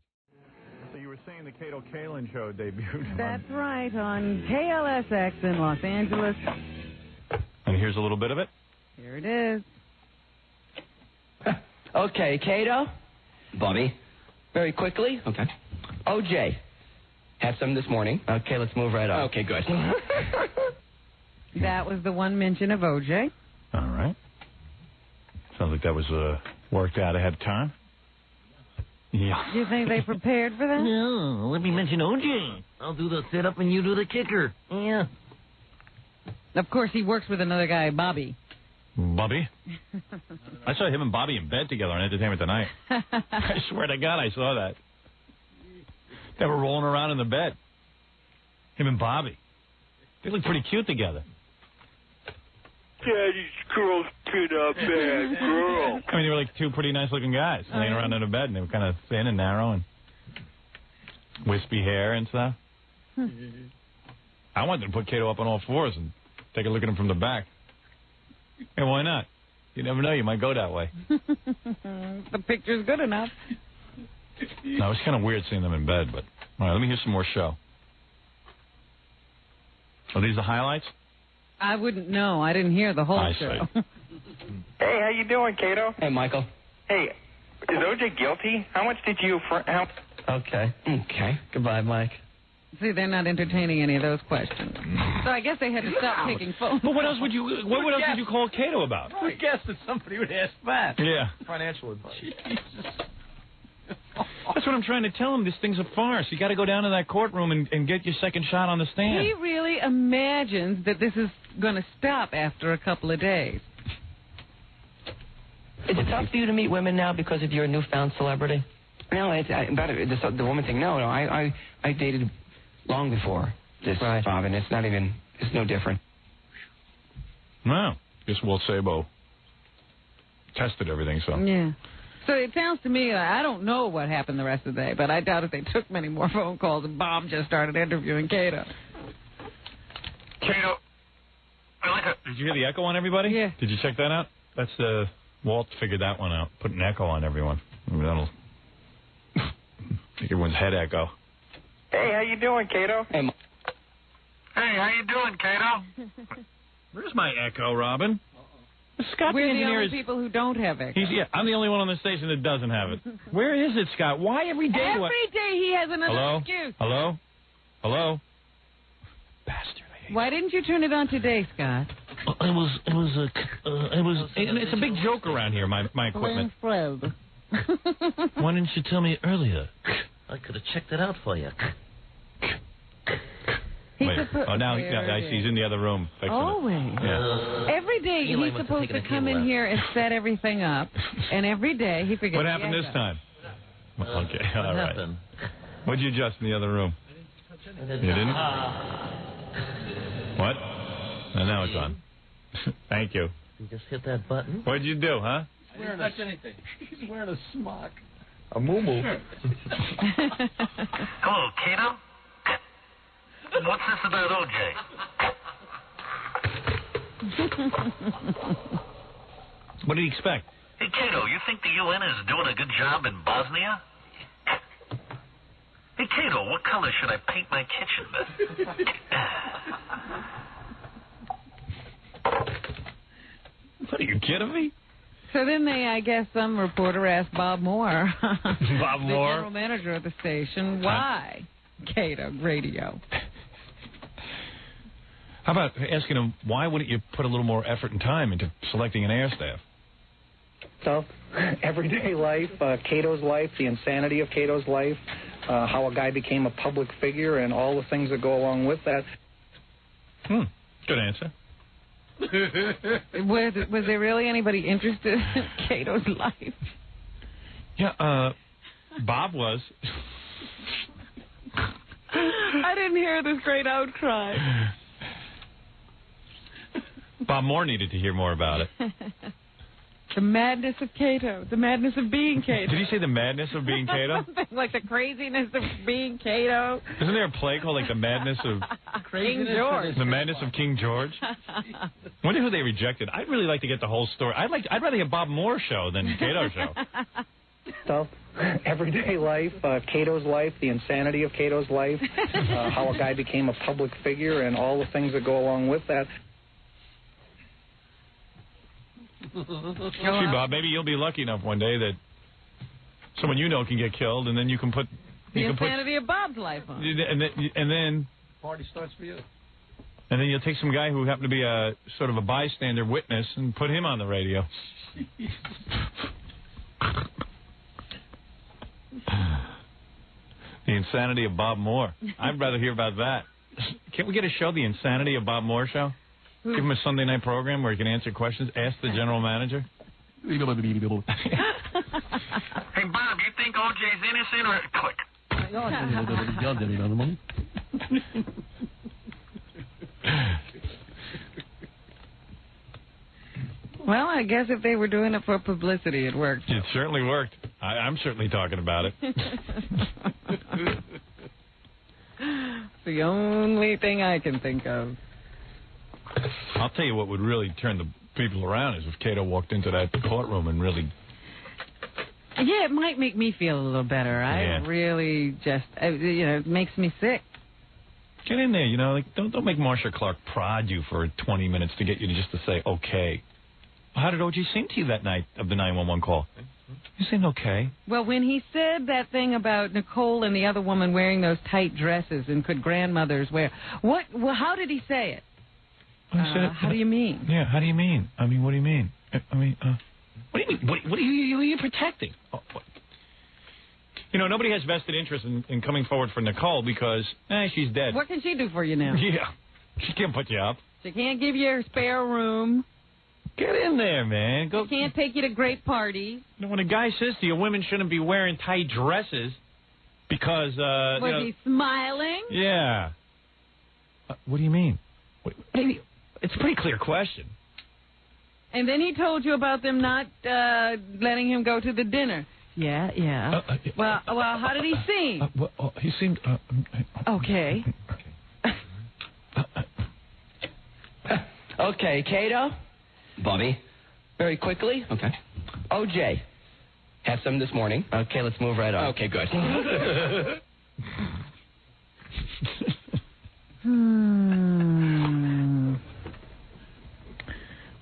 So you were saying the Kato Kaelin show debuted. That's right, on KLSX in Los Angeles. And here's a little bit of it. Here it is. Okay, Kato. Bobby. Very quickly. Okay. OJ. Had some this morning. Okay, let's move right on. Okay, good. That was the one mention of OJ. All right. Sounds like that was worked out ahead of time. Yeah. Do you think they prepared for that? No, let me mention OJ. I'll do the sit-up and you do the kicker. Yeah. Of course, he works with another guy, Bobby. Bobby? I saw him and Bobby in bed together on Entertainment Tonight. I swear to God, I saw that. They were rolling around in the bed. Him and Bobby. They look pretty cute together. Daddy's girl's been a bad girl. I mean, they were like two pretty nice-looking guys laying around in a bed, and they were kind of thin and narrow and wispy hair and stuff. I wanted to put Kato up on all fours and take a look at him from the back. And why not? You never know. You might go that way. The picture's good enough. No, it was kind of weird seeing them in bed, but... All right, let me hear some more show. Are these the highlights? I wouldn't know. I didn't hear the whole show. Hey, how you doing, Kato? Hey, Michael. Hey, is OJ guilty? How much did you... Okay. Okay. Goodbye, Mike. See, they're not entertaining any of those questions. So I guess they had to stop taking phones. But what else would you? What else did you call Cato about? Who guessed that somebody would ask that? Yeah. Financial advice. That's what I'm trying to tell him. This thing's a farce. You got to go down to that courtroom and get your second shot on the stand. He really imagines that this is going to stop after a couple of days. Is it tough for you to meet women now because of your newfound celebrity? No, the woman thing. No, I dated long before this, Bob, and it's no different. Well, guess Walt Sabo tested everything, so. Yeah. So it sounds to me, I don't know what happened the rest of the day, but I doubt if they took many more phone calls and Bob just started interviewing Cato. Cato, did you hear the echo on everybody? Yeah. Did you check that out? That's Walt figured that one out. Put an echo on everyone. Maybe that'll make everyone's head echo. Hey, how you doing, Cato? Hey, how you doing, Cato? Where's my echo, Robin? Scott, We're the the engineer, only people who don't have echo. I'm the only one on the station that doesn't have it. Where is it, Scott? Why every day? Every day he has another excuse. Hello? Bastard. Why didn't you turn it on today, Scott? It's a big joke around here, my equipment. Why didn't you tell me earlier? I could have checked it out for you. Wait. Oh, now I see he's in the other room. Always. Yeah. Every day Eli he's must have supposed to taken a come in cable here and set everything up, and every day he forgets. What happened this time? Okay, all right. What'd you adjust in the other room? You didn't? What? And now it's on. Thank you. You just hit that button. What'd you do, huh? I didn't touch anything. He's wearing a smock. A moo-moo. Hello, Cato? What's this about OJ? What did he expect? Hey, Cato, you think the UN is doing a good job in Bosnia? Hey, Cato, what color should I paint my kitchen with? What, are you kidding me? So then I guess some reporter asked Bob Moore, Bob the Moore, general manager of the station, why Cato Radio? How about asking him, why wouldn't you put a little more effort and time into selecting an air staff? So, everyday life, Cato's life, the insanity of Cato's life, how a guy became a public figure, and all the things that go along with that. Good answer. Was there really anybody interested in Cato's life? Yeah, Bob was. I didn't hear this great outcry. Bob Moore needed to hear more about it. The madness of Cato. The madness of being Cato. Did he say the madness of being Cato? Something like the craziness of being Cato. Isn't there a play called like the madness of King George? The madness of King George? Wonder who they rejected. I'd really like to get the whole story. I'd rather hear Bob Moore show than Cato show. So, everyday life, Cato's life, the insanity of Cato's life, how a guy became a public figure, and all the things that go along with that. See, Bob, maybe you'll be lucky enough one day that someone you know can get killed, and then you can put the insanity of Bob's life on. And then party starts for you. And then you'll take some guy who happened to be a sort of a bystander witness and put him on the radio. The insanity of Bob Moore. I'd rather hear about that. Can't we get a show, The Insanity of Bob Moore Show? Give him a Sunday night program where he can answer questions. Ask the general manager. Hey, Bob, you think OJ's innocent or click? Well, I guess if they were doing it for publicity, it worked. It certainly worked. I'm certainly talking about it. The only thing I can think of. I'll tell you what would really turn the people around is if Cato walked into that courtroom and really... Yeah, it might make me feel a little better. I really just, it makes me sick. Get in there, like don't make Marcia Clark prod you for 20 minutes to get you to say okay. How did O.J. seem to you that night of the 911 call? You seemed okay. Well, when he said that thing about Nicole and the other woman wearing those tight dresses and could grandmothers wear, what? Well, how did he say it? How do you mean? Yeah, how do you mean? I mean, what do you mean? I mean, what do you mean? What are you protecting? You know, nobody has vested interest in coming forward for Nicole because, she's dead. What can she do for you now? Yeah, she can't put you up. She can't give you a spare room. Get in there, man. Go. She can't take you to great parties. You know, when a guy says to you, women shouldn't be wearing tight dresses because, Was he smiling? Yeah. What do you mean? What do you mean? It's a pretty clear question. And then he told you about them not letting him go to the dinner. Yeah. Well, how did he seem? He seemed... Okay. Okay, Kato. Bobby. Very quickly. Okay. O.J. Had some this morning. Okay, let's move right on. Okay, good.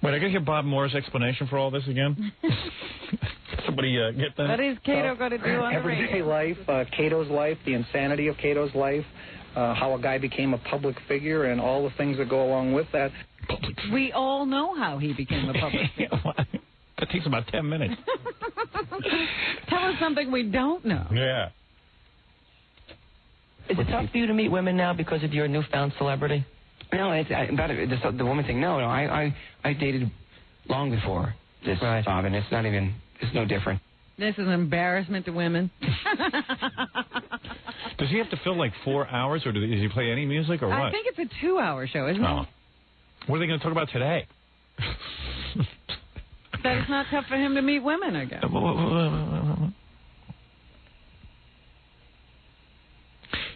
Wait, I gotta hear Bob Moore's explanation for all this again? Somebody get that? What is Kato going to do on the radio? Everyday life, Cato's life, the insanity of Cato's life, how a guy became a public figure, and all the things that go along with that. We all know how he became a public figure. That takes about 10 minutes. Tell us something we don't know. Yeah. Is it tough for you to meet women now because of your newfound celebrity? No, the woman thing. No, I dated long before this, Bob, and it's no different. This is an embarrassment to women. Does he have to fill like 4 hours, or does he play any music, or what? I think it's a 2-hour show, isn't it? What are they going to talk about today? That it's not tough for him to meet women, I guess.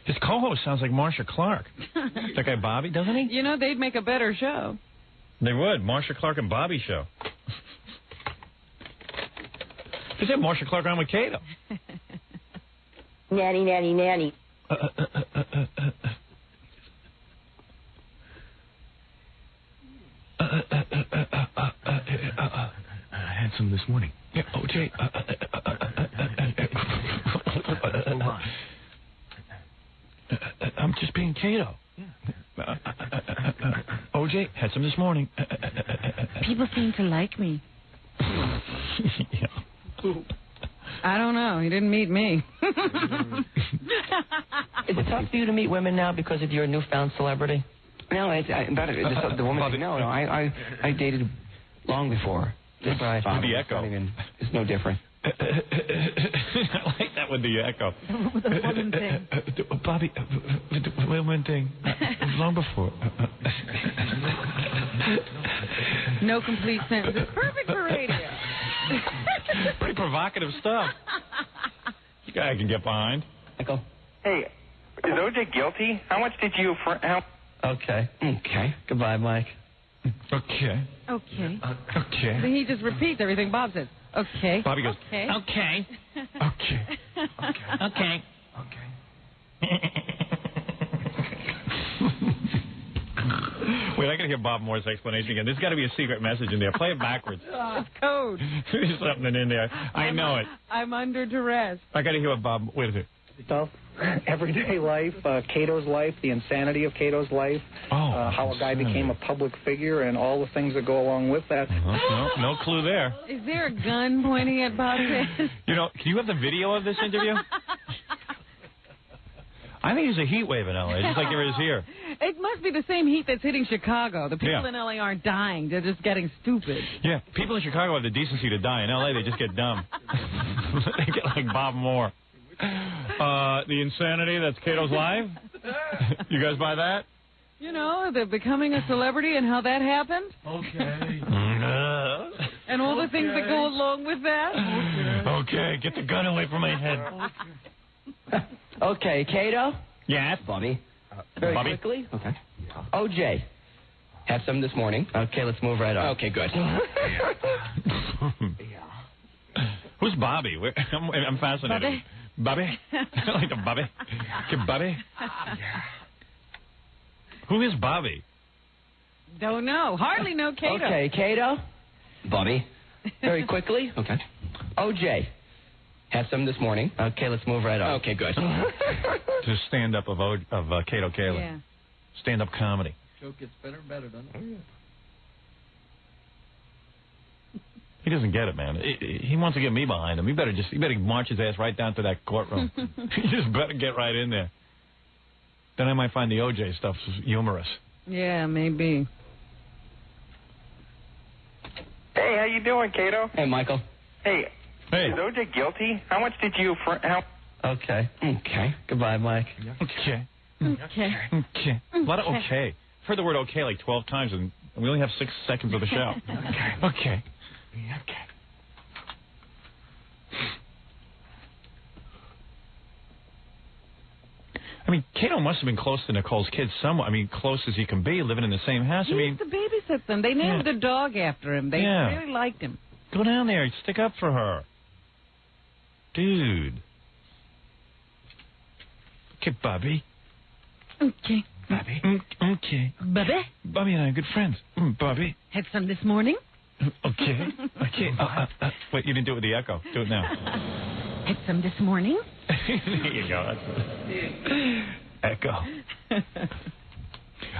His co-host sounds like Marcia Clark. That guy Bobby, doesn't he? You know, they'd make a better show. They would. Marcia Clark and Bobby show. Just have Marcia Clark on with Kato. Nanny. I had some this morning. Yeah, O.J. I'm just being Kato. O.J. had some this morning. People seem to like me. Yeah. I don't know. He didn't meet me. Is it tough for you to meet women now because of your newfound celebrity? No, the woman thing. No, I dated long before this. Bob, the echo. It's no different. I like that with the echo. The woman thing. Bobby, the woman thing. Long before. No complete sentence. It's perfect for radio. Pretty provocative stuff. This guy I can get behind. Michael. Hey, is O.J. guilty? How much did you... Okay. Goodbye, Mike. Okay. So he just repeats everything Bob says. Okay. Bobby goes, okay. Wait, I gotta hear Bob Moore's explanation again. There's got to be a secret message in there. Play it backwards. It's code. There's something in there. I know it. I'm under duress. I gotta hear what Bob... Wait a minute. Stuff, everyday life, Cato's life, the insanity of Cato's life, how a guy became a public figure, and all the things that go along with that. No clue there. Is there a gun pointing at Bob's head? You know, can you have the video of this interview? I think there's a heat wave in L.A., just like there is here. It must be the same heat that's hitting Chicago. The people in L.A. aren't dying. They're just getting stupid. Yeah, people in Chicago have the decency to die. In L.A., they just get dumb. They get like Bob Moore. The insanity that's Cato's live? You guys buy that? You know, the becoming a celebrity and how that happened? Okay. And all the things that go along with that? Okay, get the gun away from my head. Okay, Kato? Yes? Bobby. Very quickly? Okay. O.J. Had some this morning. Okay, let's move right on. Okay, good. Who's Bobby? I'm fascinated. Bobby? I like the Bobby. Okay, Bobby? Who is Bobby? Don't know. Hardly know Kato. Okay, Kato? Bobby. Very quickly. Okay. OJ. Had some this morning. Okay, let's move right on. Okay, good. To stand-up of Kato Kaelin. Yeah. Stand-up comedy. Joke gets better and better, doesn't it? He doesn't get it, man. He wants to get me behind him. He better march his ass right down to that courtroom. He just better get right in there. Then I might find the OJ stuff humorous. Yeah, maybe. Hey, how you doing, Kato? Hey, Michael. Hey. Hey. Is OJ guilty? How much did you... Okay. Okay. Goodbye, Mike. Okay. Okay. Okay. A lot of okay. I've heard the word okay like 12 times, and we only have 6 seconds of the show. Okay. Okay. Okay. I mean, Kato must have been close to Nicole's kids somewhat. I mean, close as he can be, living in the same house. He used to babysit them. They named a dog after him. They really liked him. Go down there. Stick up for her. Dude. Okay, Bobby. Okay. Bobby. Okay. Bobby? Bobby and I are good friends. Bobby. Had some this morning? Okay. Okay. Wait, you didn't do it with the echo. Do it now. Had some this morning? There you go. Echo.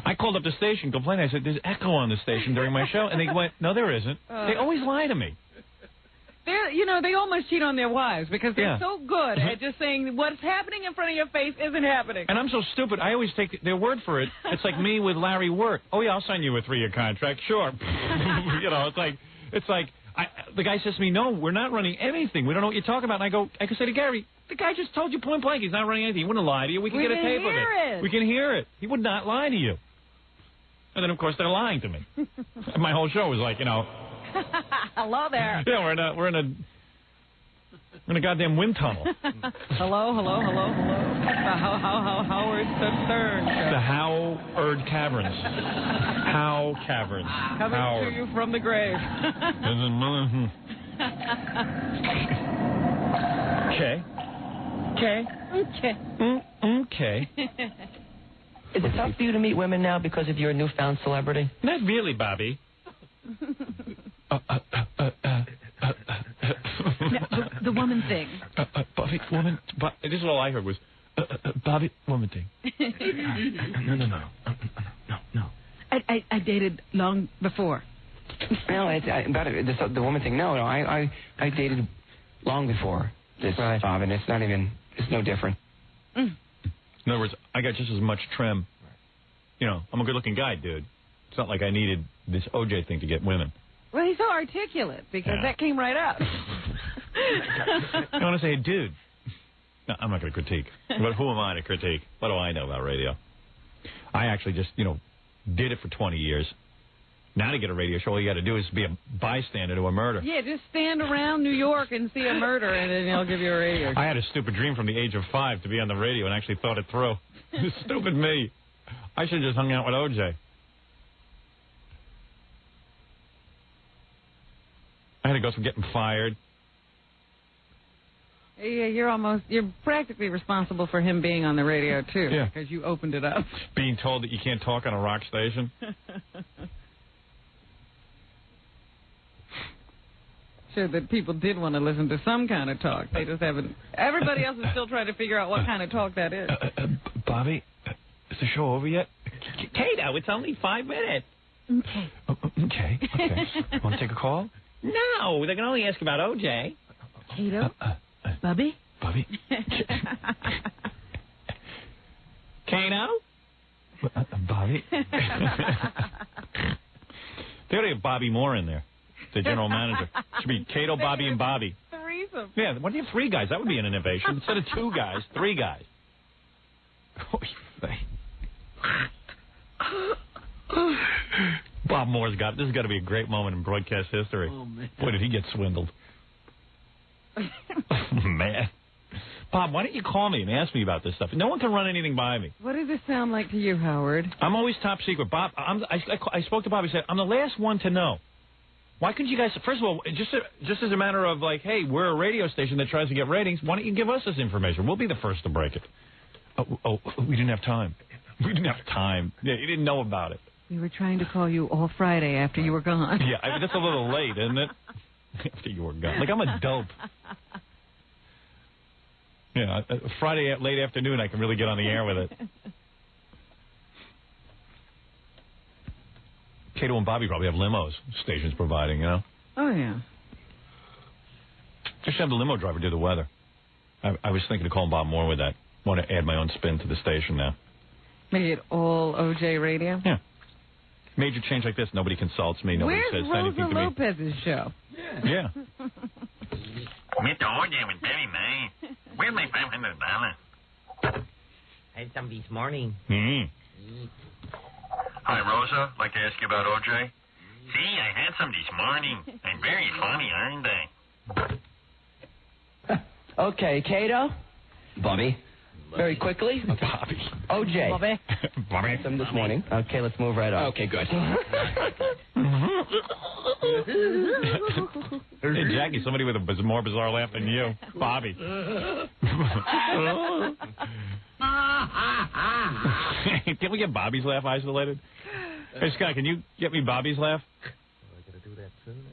I called up the station, complained. I said, there's echo on the station during my show. And they went, no, there isn't. They always lie to me. They almost cheat on their wives because they're so good at just saying what's happening in front of your face isn't happening. And I'm so stupid. I always take their word for it. It's like me with Larry Wirt. Oh, yeah, I'll sign you a 3-year contract. Sure. It's like the guy says to me, no, we're not running anything. We don't know what you're talking about. And I can say to Gary, the guy just told you point blank he's not running anything. He wouldn't lie to you. We can get a tape of it. We can hear it. He would not lie to you. And then, of course, they're lying to me. My whole show was like, Hello there. Yeah, we're in a goddamn wind tunnel. Hello. The Howard Stern show. The Howard Caverns. How Caverns. Coming to you from the grave. Okay. Is it tough for you to meet women now because of your newfound celebrity? Not really, Bobby. The woman thing. Bobby, woman. This is all I heard was Bobby, woman thing. No. I dated long before. No, the woman thing. No, I dated long before this, Bob, and it's no different. In other words, I got just as much trim. I'm a good-looking guy, dude. It's not like I needed this OJ thing to get women. Well, he's so articulate because that came right out. I want to say, dude. No, I'm not going to critique. But who am I to critique? What do I know about radio? I actually just, did it for 20 years. Now to get a radio show, all you got to do is be a bystander to a murder. Yeah, just stand around New York and see a murder, and then they'll give you a radio show. I had a stupid dream from the age of 5 to be on the radio and actually thought it through. Stupid me. I should have just hung out with OJ. I had to go through getting fired. Yeah, you're practically responsible for him being on the radio, too. Yeah. Because you opened it up. Being told that you can't talk on a rock station. Sure that people did want to listen to some kind of talk. They just haven't. Everybody else is still trying to figure out what kind of talk that is. Bobby, is the show over yet? Kato, it's only 5 minutes. Okay. Want to take a call? No, they can only ask about OJ. Kato? Bobby? Kato? Bobby? They ought to get Bobby Moore in there, the general manager. Should be Kato, Bobby, and Bobby. Threesome. Yeah, why do you have 3 guys? That would be an innovation. Instead of 2 guys, 3 guys. Bob Moore's got this has got to be a great moment in broadcast history. Oh, man. Boy, did he get swindled. Man. Bob, why don't you call me and ask me about this stuff? No one can run anything by me. What does this sound like to you, Howard? I'm always top secret. Bob, I spoke to Bob. He said, I'm the last one to know. Why couldn't you guys, first of all, just as a matter of like, hey, we're a radio station that tries to get ratings, why don't you give us this information? We'll be the first to break it. Oh, we didn't have time. We didn't have time. Yeah, you didn't know about it. We were trying to call you all Friday after you were gone. Yeah, that's a little late, isn't it? After you were gone. Like, I'm a dope. Yeah, Friday late afternoon, I can really get on the air with it. Kato and Bobby probably have limos stations providing, you know? Oh, yeah. Just have the limo driver do the weather. I was thinking of calling Bob Moore with that. Want to add my own spin to the station now. Make it all OJ radio? Yeah. Major change like this, nobody consults me. Nobody says anything to me. Where's Rosa Lopez's show? Yeah. Mr. OJ was very nice. Where's my $500? I had some this morning. Hi, Rosa. Like to ask you about OJ? See, I had some this morning. And very funny, aren't they? Okay, Kato. Bobby. Very quickly. Bobby. OJ. Bobby. Bobby. Some this morning. Okay, let's move right on. Okay, good. Hey, Jackie, somebody with a more bizarre laugh than you. Bobby. Can we get Bobby's laugh isolated? Hey, Scott, can you get me Bobby's laugh? I gotta do that too now.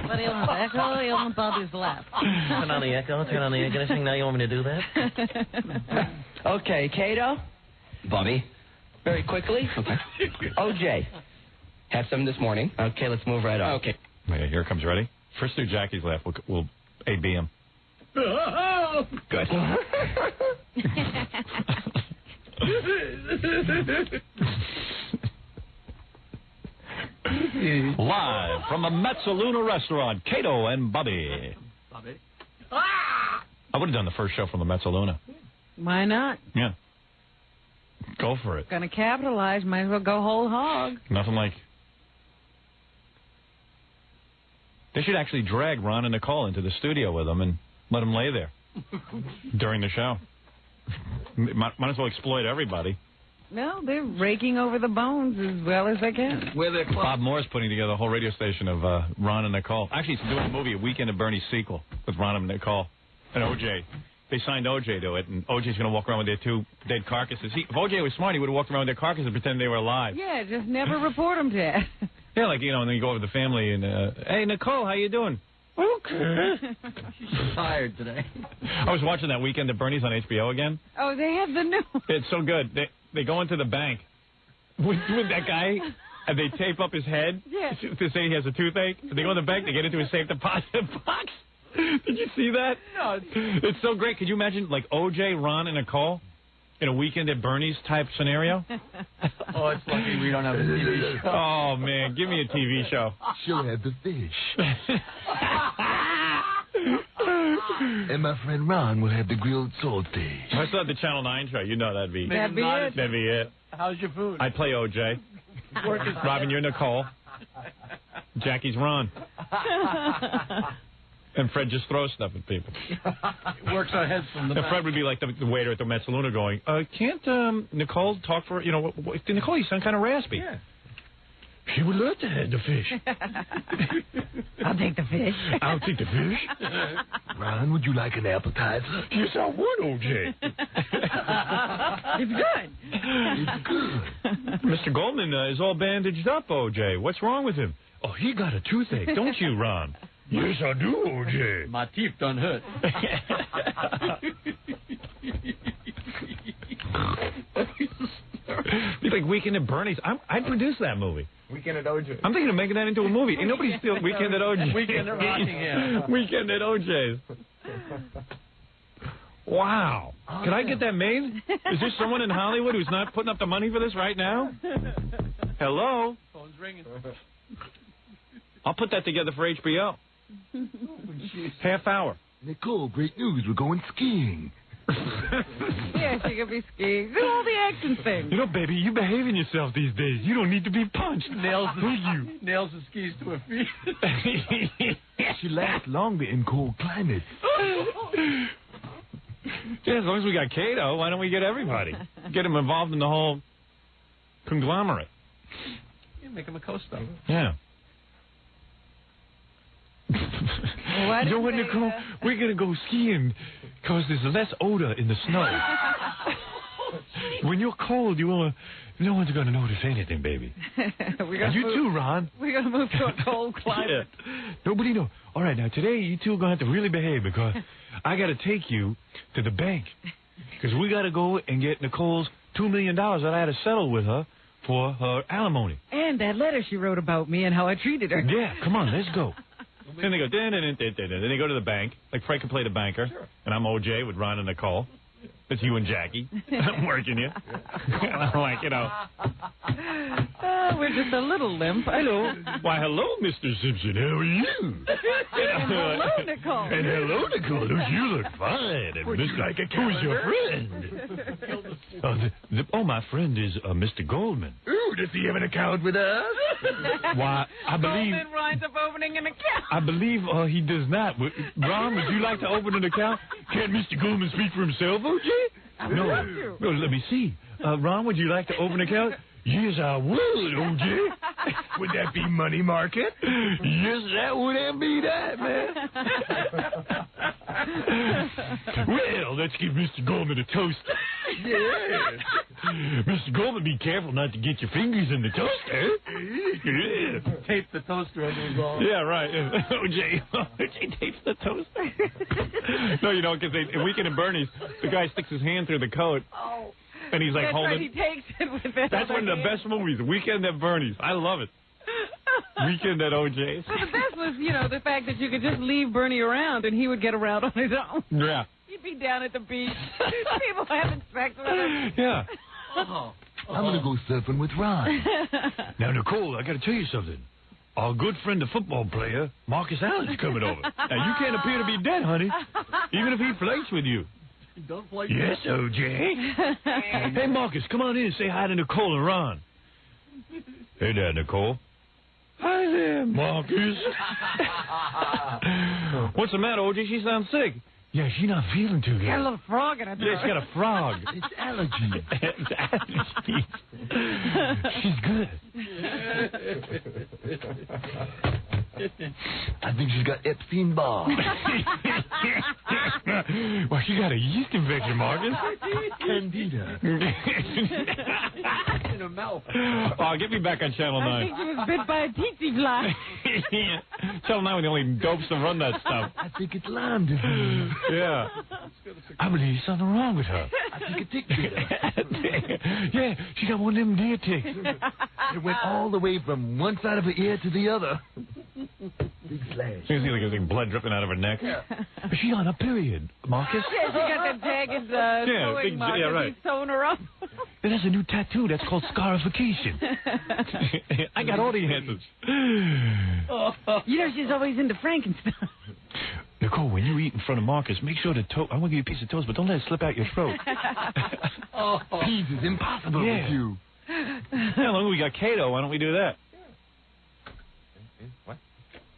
But he'll want echo, he'll want Bobby's laugh. Turn on the echo, turn on the air conditioning. Now you want me to do that? Okay, Kato. Bobby. Very quickly. Okay. OJ. Have some this morning. Okay, let's move right on. Okay. Okay, here it comes. Ready? First do Jackie's laugh. We'll A-B him. Good. Live from the Mezzaluna restaurant, Kato and Bobby. Bobby. I would have done the first show from the Mezzaluna. Why not? Yeah. Go for it. Gonna capitalize, might as well go whole hog. Nothing like... They should actually drag Ron and Nicole into the studio with them and let them lay there during the show. Might as well exploit everybody. No, they're raking over the bones as well as they can. Bob Moore's putting together a whole radio station of Ron and Nicole. Actually, he's doing a movie, A Weekend at Bernie's sequel, with Ron and Nicole and OJ. They signed OJ to it, and OJ's going to walk around with their two dead carcasses. If OJ was smart, he would have walked around with their carcasses and pretend they were alive. Yeah, just never report them to. Yeah, like, you know, and then you go over to the family and, hey, Nicole, how you doing? Okay. She's so tired today. I was watching that Weekend at Bernie's on HBO again. Oh, they have the new one. It's so good. They go into the bank with that guy, and they tape up his head to say he has a toothache. They go in the bank, they get into his safe deposit box. Did you see that? No. It's so great. Could you imagine, like, OJ, Ron, and Nicole in a Weekend at Bernie's type scenario? Oh, it's lucky we don't have a TV show. Oh, man, give me a TV show. She'll have the fish. And my friend Ron will have the grilled saltfish. I still have the Channel 9 show. You know that'd be it. That'd be it. How's your food? I'd play OJ. Robin, you're Nicole. Jackie's Ron. And Fred just throws stuff at people. Works our heads from the back. Fred would be like the waiter at the Mezzaluna going, can't Nicole talk for, you know, Nicole, you sound kind of raspy. Yeah. She would love to have the fish. I'll take the fish. I'll take the fish. Ron, would you like an appetizer? Yes, I would, OJ. It's good. It's good. Mr. Goldman is all bandaged up, OJ. What's wrong with him? Oh, he got a toothache, don't you, Ron? Yes, I do, OJ. My teeth done hurt. Be like Weekend at Bernie's. I'd produce that movie. Weekend at OJ. I'm thinking of making that into a movie. Ain't nobody steal Weekend at OJ. Weekend at Rockingham. Weekend at OJ's. Wow. Can I get that made? Is there someone in Hollywood who's not putting up the money for this right now? Hello? Phone's ringing. I'll put that together for HBO. Half hour. Nicole, great news. We're going skiing. Yes, you could be skiing. Do all the action things. You know, baby, you're behaving yourself these days. You don't need to be punched. Nails the skis to her feet. She lasts longer in cold climates. Yeah, as long as we got Kato, why don't we get everybody? Get him involved in the whole conglomerate. You make him a co-star. Yeah. You know what, Nicole? We're going to go skiing because there's less odor in the snow. When you're cold, no one's going to notice anything, baby. And you too, Ron. We're going to move to a cold climate. Yeah. Nobody knows. All right, now today you two are going to have to really behave because I got to take you to the bank because we got to go and get Nicole's $2 million that I had to settle with her for her alimony. And that letter she wrote about me and how I treated her. Yeah, come on, let's go. Then they go, then they go to the bank, like Frank can play the banker, and I'm OJ with Ron and Nicole. It's you and Jackie. I'm working you. And I'm like, we're just a little limp. Hello. Why, hello, Mr. Simpson. How are you? And hello, Nicole. And hello, Nicole. You look fine. And Would you like a Who's your friend? My friend is Mr. Goldman. Ooh, does he have an account with us? Why, I believe... Goldman winds up opening an account. I believe he does not. Ron, would you like to open an account? Can't Mr. Goldman speak for himself, OJ? No, let me see. Ron, would you like to open an account? Yes, I would, OJ. Would that be money market? Yes, that would be that, man. Well, let's give Mr. Goldman a toast. Yeah. Mr. Goldman, be careful not to get your fingers in the toaster. Yeah. Tape the toaster under his arm. Yeah, right. OJ tapes the toaster. No, you don't, because Weekend at Bernie's, the guy sticks his hand through the coat. Oh. And he's like That's holding. Right, he takes it with his That's one of the best movies. Weekend at Bernie's. I love it. Weekend at OJ's. Well, the best was, the fact that you could just leave Bernie around and he would get around on his own. Yeah. He'd be down at the beach. People having sex with him. Yeah. I'm going to go surfing with Ron. Now, Nicole, I got to tell you something. Our good friend, the football player, Marcus Allen's coming over. Now, you can't appear to be dead, honey, even if he flirts with you. Don't play. Yes, OJ. Hey, Marcus, come on in and say hi to Nicole and Ron. Hey there, Nicole. Hi there, Marcus. What's the matter, OJ? She sounds sick. Yeah, she's not feeling too good. Got a little frog in her throat. Yeah, she's got a frog. It's allergy. It's allergy. She's good. I think she's got Epstein-Barr. Well, she got a yeast infection, Marcus. Candida. In her mouth. Oh, get me back on Channel 9. I think she was bit by a tsetse fly. Channel 9 were the only dopes to run that stuff. I think it's Lyme disease. Yeah. I believe there's something wrong with her. I think a tick bit her. Yeah, she got one of them deer ticks. It went all the way from one side of her ear to the other. Big slash. You see like there's blood dripping out of her neck. Yeah. But she's on a period, Marcus. Yeah, she got that jagged sewing mark. Yeah, right. He's sewing her up. And that's a new tattoo. That's called scarification. I got all the answers. She's always into Frankenstein. Nicole, when you eat in front of Marcus, make sure the toast. I'm going to give you a piece of toast, but don't let it slip out your throat. Peas is impossible with you. Yeah, look, we got Cato. Why don't we do that? What?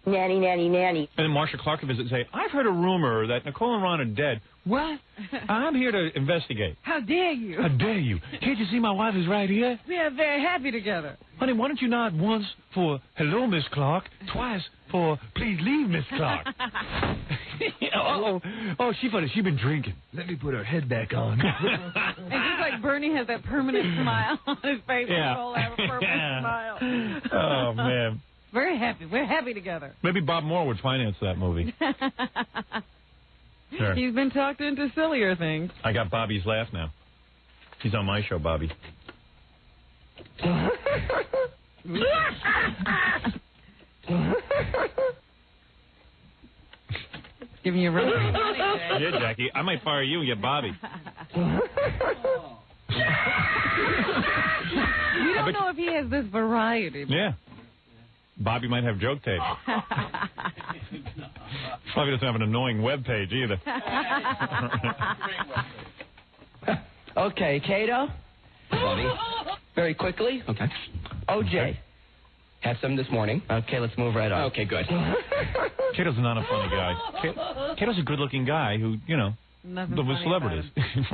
Nanny, nanny, nanny. And then Marsha Clark visits and say, I've heard a rumor that Nicole and Ron are dead. What? I'm here to investigate. How dare you? How dare you? Can't you see my wife is right here? We are very happy together. Honey, why don't you nod once for hello, Miss Clark, twice for please leave, Miss Clark. Oh, she been drinking. Let me put her head back on. And just like Bernie has that permanent smile on his face. Yeah. We'll have a permanent smile. Oh, man. Very happy. We're happy together. Maybe Bob Moore would finance that movie. Sure. He's been talked into sillier things. I got Bobby's laugh now. He's on my show, Bobby. Giving you a run. Yeah, Jackie. I might fire you and get Bobby. We don't know if he has this variety. Yeah. Bobby might have joke tape. Probably doesn't have an annoying web page either. Okay, Cato. Bobby. Very quickly. Okay. OJ. Had some this morning. Okay, let's move right on. Okay, good. Cato's not a funny guy. Cato's a good-looking guy who, Nothing with celebrities.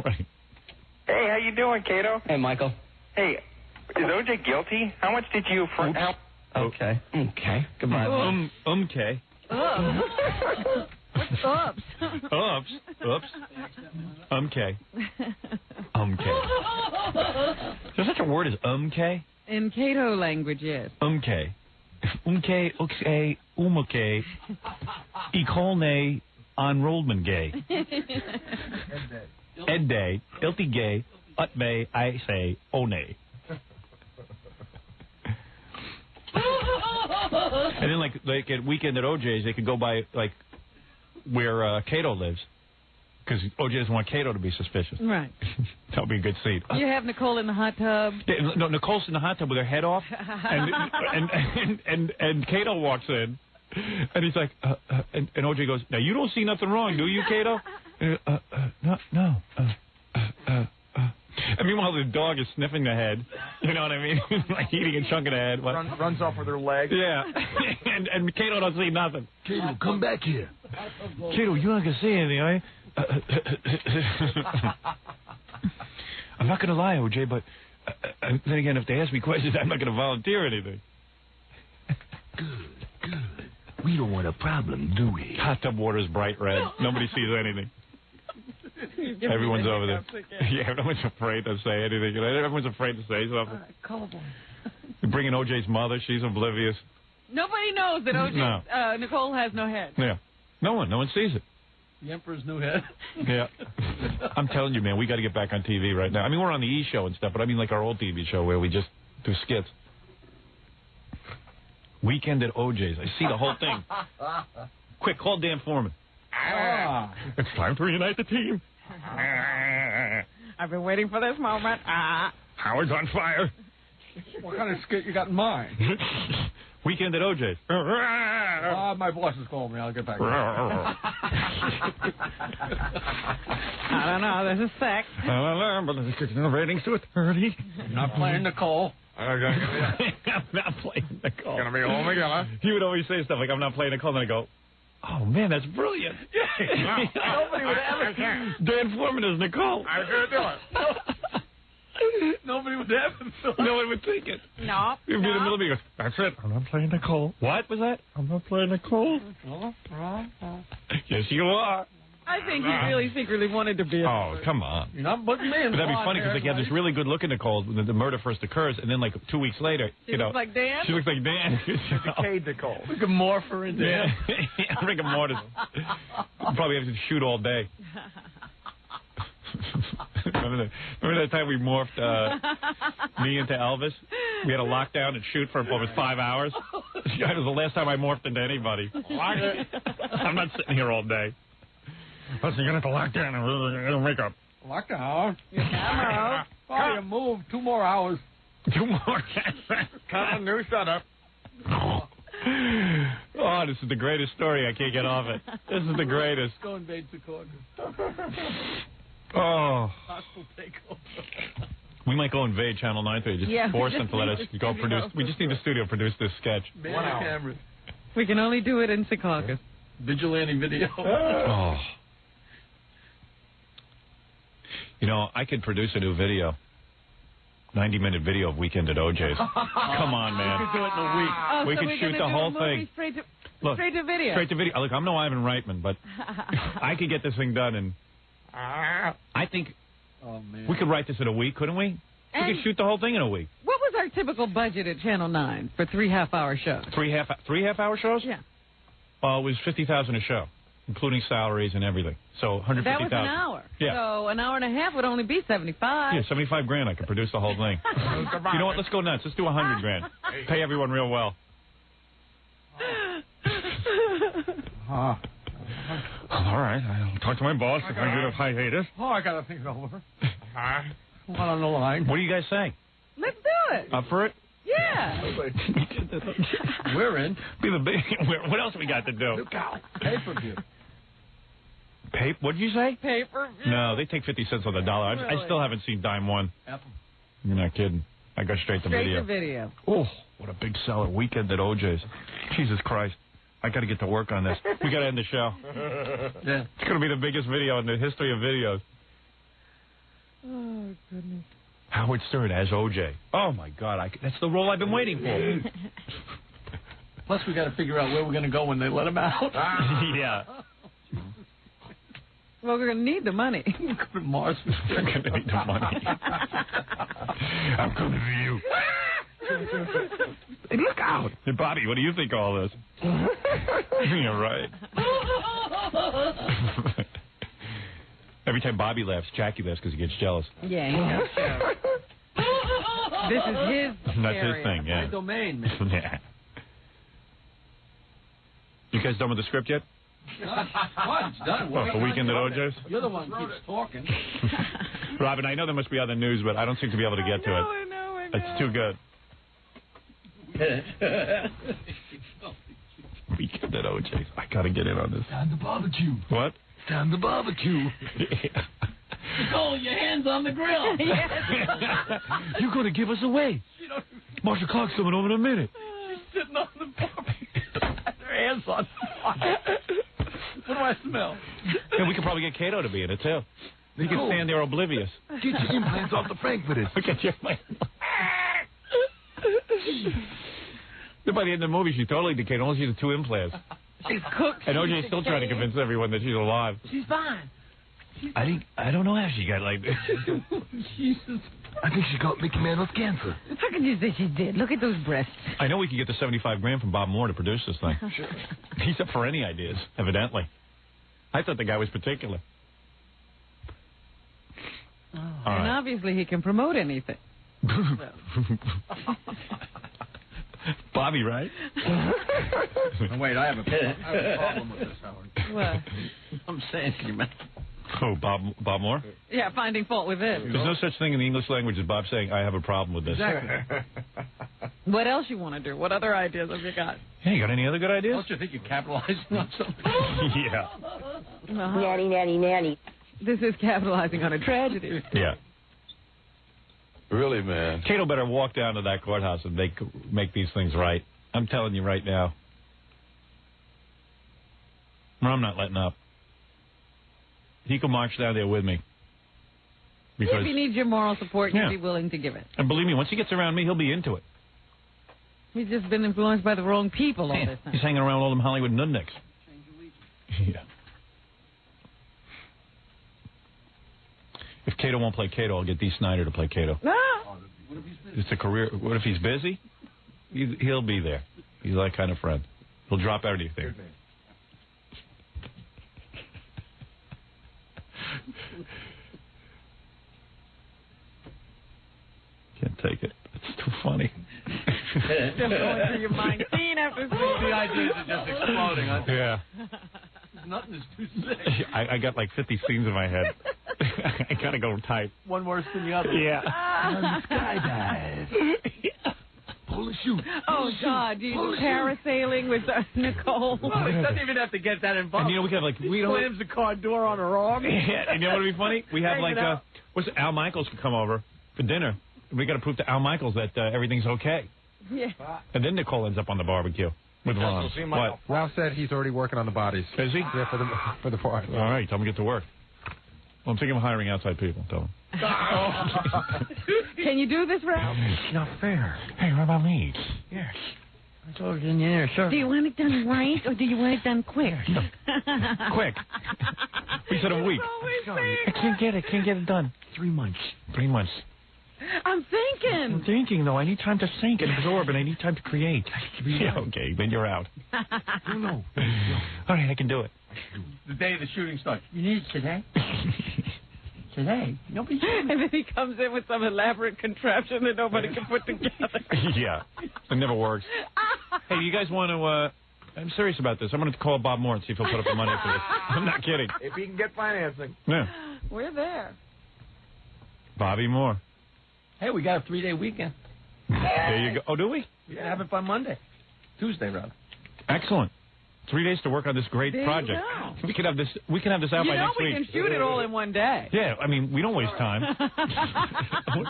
Right. Hey, how you doing, Cato? Hey, Michael. Hey, is OJ guilty? How much did you... Okay. Okay. Goodbye. Okay. What's ups? Oops. Okay. Okay. There's such a word as umke? In Cato language, yes. Umke. Umke, ukse, umuke, ikolne, enrollment gay. Edday, ilti gay, utbe, I say, one. And then, like at Weekend at OJ's, they could go by, like, where Cato lives. Because OJ doesn't want Cato to be suspicious. Right. That would be a good scene. You have Nicole in the hot tub. Yeah, no, Nicole's in the hot tub with her head off, and Cato walks in, and he's like, and OJ goes, now you don't see nothing wrong, do you, Cato? No. And meanwhile, the dog is sniffing the head. You know what I mean? Like eating a chunk of the head. Runs off with her leg. Yeah. and Cato don't see nothing. Cato, come back here. Cato, you're not going to see anything, are you? I'm not going to lie, OJ, but then again, if they ask me questions, I'm not going to volunteer anything. Good. We don't want a problem, do we? Hot tub water's bright red. Nobody sees anything. Everyone's over there. Yeah, everyone's afraid to say anything. You know, everyone's afraid to say something. Colorblind. You bring in OJ's mother. She's oblivious. Nobody knows that OJ, Nicole has no head. Yeah. No one sees it. The Emperor's new head. Yeah. I'm telling you, man, we got to get back on TV right now. I mean, we're on the E! Show and stuff, but I mean like our old TV show where we just do skits. Weekend at OJ's. I see the whole thing. Quick, call Dan Foreman. It's time to reunite the team. I've been waiting for this moment. Howard's on fire. What kind of skit you got in mind? Weekend at OJ's. My boss has called me. I'll get back to you. I don't know. There's a sex. But the ratings to a 30. I'm not playing Nicole. I'm not playing Nicole. Gonna be home again. He would always say stuff like, I'm not playing Nicole. And I go, oh, man, that's brilliant. Nobody would ever. Dan Foreman is Nicole. I was going to do it. Nobody would ever. No one would think it. No. He'd be in the middle of me. He goes, that's it. I'm not playing Nicole. What was that? I'm not playing Nicole. Yes, you are. I think he really secretly wanted to be. Oh, come on. You're not putting me in. But that'd be funny because like, you have this really good looking Nicole when the murder first occurs, and then like 2 weeks later, she looks like Dan. She looks like Dan. Decayed Nicole. We can morph her into. Yeah, rigor mortis. Probably have to shoot all day. Remember that time we morphed me into Elvis? We had a lockdown and shoot for almost 5 hours. That was the last time I morphed into anybody. I'm not sitting here all day. Listen, you're going to have to lock down and make up. Lockdown? Yeah. Oh, you moved 2 more hours. 2 more? Kind of new setup. Oh, this is the greatest story. I can't get off it. This is the greatest. Go invade Secaucus. Oh. Hostile takeover. We might go invade Channel 930. Just force them to let us go produce. We just need the studio to produce this sketch. 1 hour. Cameras. We can only do it in Secaucus. Vigilante video. Oh. You know, I could produce a new video. 90-minute video of Weekend at OJ's. Come on, man. We could do it in a week. Oh, we so could shoot the whole thing. Straight to video. Straight to video. Look, I'm no Ivan Reitman, but I could get this thing done in... I think we could write this in a week, couldn't we? We could shoot the whole thing in a week. What was our typical budget at Channel 9 for 3 half-hour shows? Three half-hour shows? Yeah. It was $50,000 a show, including salaries and everything. So $150,000. That was an hour. Yeah. So an hour and a half would only be $75. Yeah, $75,000. I could produce the whole thing. You know what? Let's go nuts. Let's do $100,000. Pay everyone real well. All right. I'll talk to my boss if I get a hiatus. Oh, I got to think it over. One on the line. What do you guys say? Let's do it. Up for it? Yeah. We're in. Be the big. What else we got to do? Look out. Pay-per-view. What did you say? Pay-per-view. No, they take 50 cents on the dollar. Really? I still haven't seen dime one. Apple. You're not kidding. I go straight to video. Straight to video. Oh, what a big seller. Weekend at OJ's. Jesus Christ. I got to get to work on this. We got to end the show. Yeah. It's going to be the biggest video in the history of videos. Oh, goodness. Howard Stern as OJ. Oh, my God. That's the role I've been waiting for. Plus, we got to figure out where we're going to go when they let him out. Yeah. Well, we're going to need the money. We're going to need the money. I'm coming for you. Hey, look out. Hey, Bobby, what do you think of all this? You're right. Every time Bobby laughs, Jackie laughs because he gets jealous. Yeah, he knows. This is his That's area. his thing, yeah. My domain, man. Yeah. You guys done with the script yet? What? It's done. What, the weekend at OJ's? You're the one who keeps talking. Robin, I know there must be other news, but I don't seem to be able to get to it. I know. It's too good. Weekend at OJ's. I got to get in on this. Time to barbecue. What? Time to barbecue. Nicole, your hands on the grill. You're going to give us away. Marshall Clark's coming over in a minute. She's sitting on the barbecue. Her hands on fire. What do I smell? And we could probably get Kato to be in it, too. He can stand there oblivious. Get your implants off the Frankfurters. Get your Then by the end of the movie, she's totally decayed. Only she's 2 implants. She's cooked. And OJ's still trying to convince everyone that she's alive. She's fine. I don't know how she got like this. Jesus. I think she got Mickey Mantle's cancer. How can you say she did? Look at those breasts. I know we could get the $75,000 from Bob Moore to produce this thing. Sure. He's up for any ideas, evidently. I thought the guy was particular. Oh. All And right. obviously he can promote anything. Bobby, right? Wait, I have a problem with this, Howard. What? I'm saying to you, man. Oh, Bob Moore? Yeah, finding fault with it. There's no such thing in the English language as Bob saying, I have a problem with this. Exactly. What else you want to do? What other ideas have you got? Hey, you got any other good ideas? Don't you think you're capitalizing on something? Yeah. Nanny, nanny, nanny. This is capitalizing on a tragedy. Yeah. Really, man. Kato better walk down to that courthouse and make these things right. I'm telling you right now. I'm not letting up. He can march down there with me. Because, if he needs your moral support, Yeah. you'd be willing to give it. And believe me, once he gets around me, he'll be into it. He's just been influenced by the wrong people all this time. He's hanging around all them Hollywood nudniks. Yeah. If Kato won't play Kato, I'll get Dee Snider to play Kato. No. It's a career. What if he's busy? He'll be there. He's that kind of friend. He'll drop anything. Can't take it. It's too funny. Just going through your mind scene after scene. The ideas are just exploding. Yeah. Nothing is too sick. I got like 50 scenes in my head. I gotta go tight. One worse than the other. Yeah. Skydive. Pull a shoot. Oh, God. You parasailing with Nicole. Well, he doesn't even have to get that involved. And you know, we could have like... Slams the car door on her arm. Yeah, and you know what would be funny? We have like... Al Michaels could come over for dinner. We got to prove to Al Michaels that everything's okay. Yeah. And then Nicole ends up on the barbecue with Ron. What? Ralph said he's already working on the bodies. Is he? Yeah, for the party. All right, tell him to get to work. Well, I'm thinking of hiring outside people. Tell him. Can you do this, Ralph? It's not fair. Hey, what about me? Yes. I told you, yeah, sure. Do you want it done right or do you want it done quick? Quick. We said a week. I can't get it done. 3 months. 3 months. I'm thinking. I'm thinking, though. I need time to think and absorb, and I need time to create. Yeah, okay, then you're out. No. All right, I can do it. The day the shooting starts. You need it today? Today? Nobody. And then he comes in with some elaborate contraption that nobody can put together. Yeah, it never works. Hey, you guys want to... I'm serious about this. I'm going to call Bob Moore and see if he'll put up the money for this. I'm not kidding. If he can get financing. Yeah. We're there. Bobby Moore. Hey, we got a 3-day weekend. There you go. Oh, do we? We have it by Monday. Tuesday, rather. Excellent. 3 days to work on this great There you project. go. We can have this out by next week. You know we can shoot it all in one day. Yeah, I mean, we don't waste time.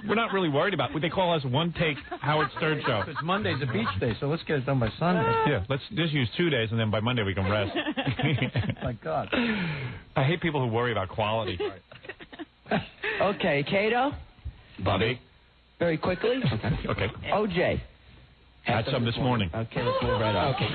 We're not really worried about it. They call us one take Howard Stern show. It's Monday's a beach day, so let's get it done by Sunday. Yeah, let's just use 2 days, and then by Monday we can rest. My God. I hate people who worry about quality. Okay, Kato. Bobby. Very quickly. Okay. OJ. Had some this morning. Okay, let's move right on. Okay.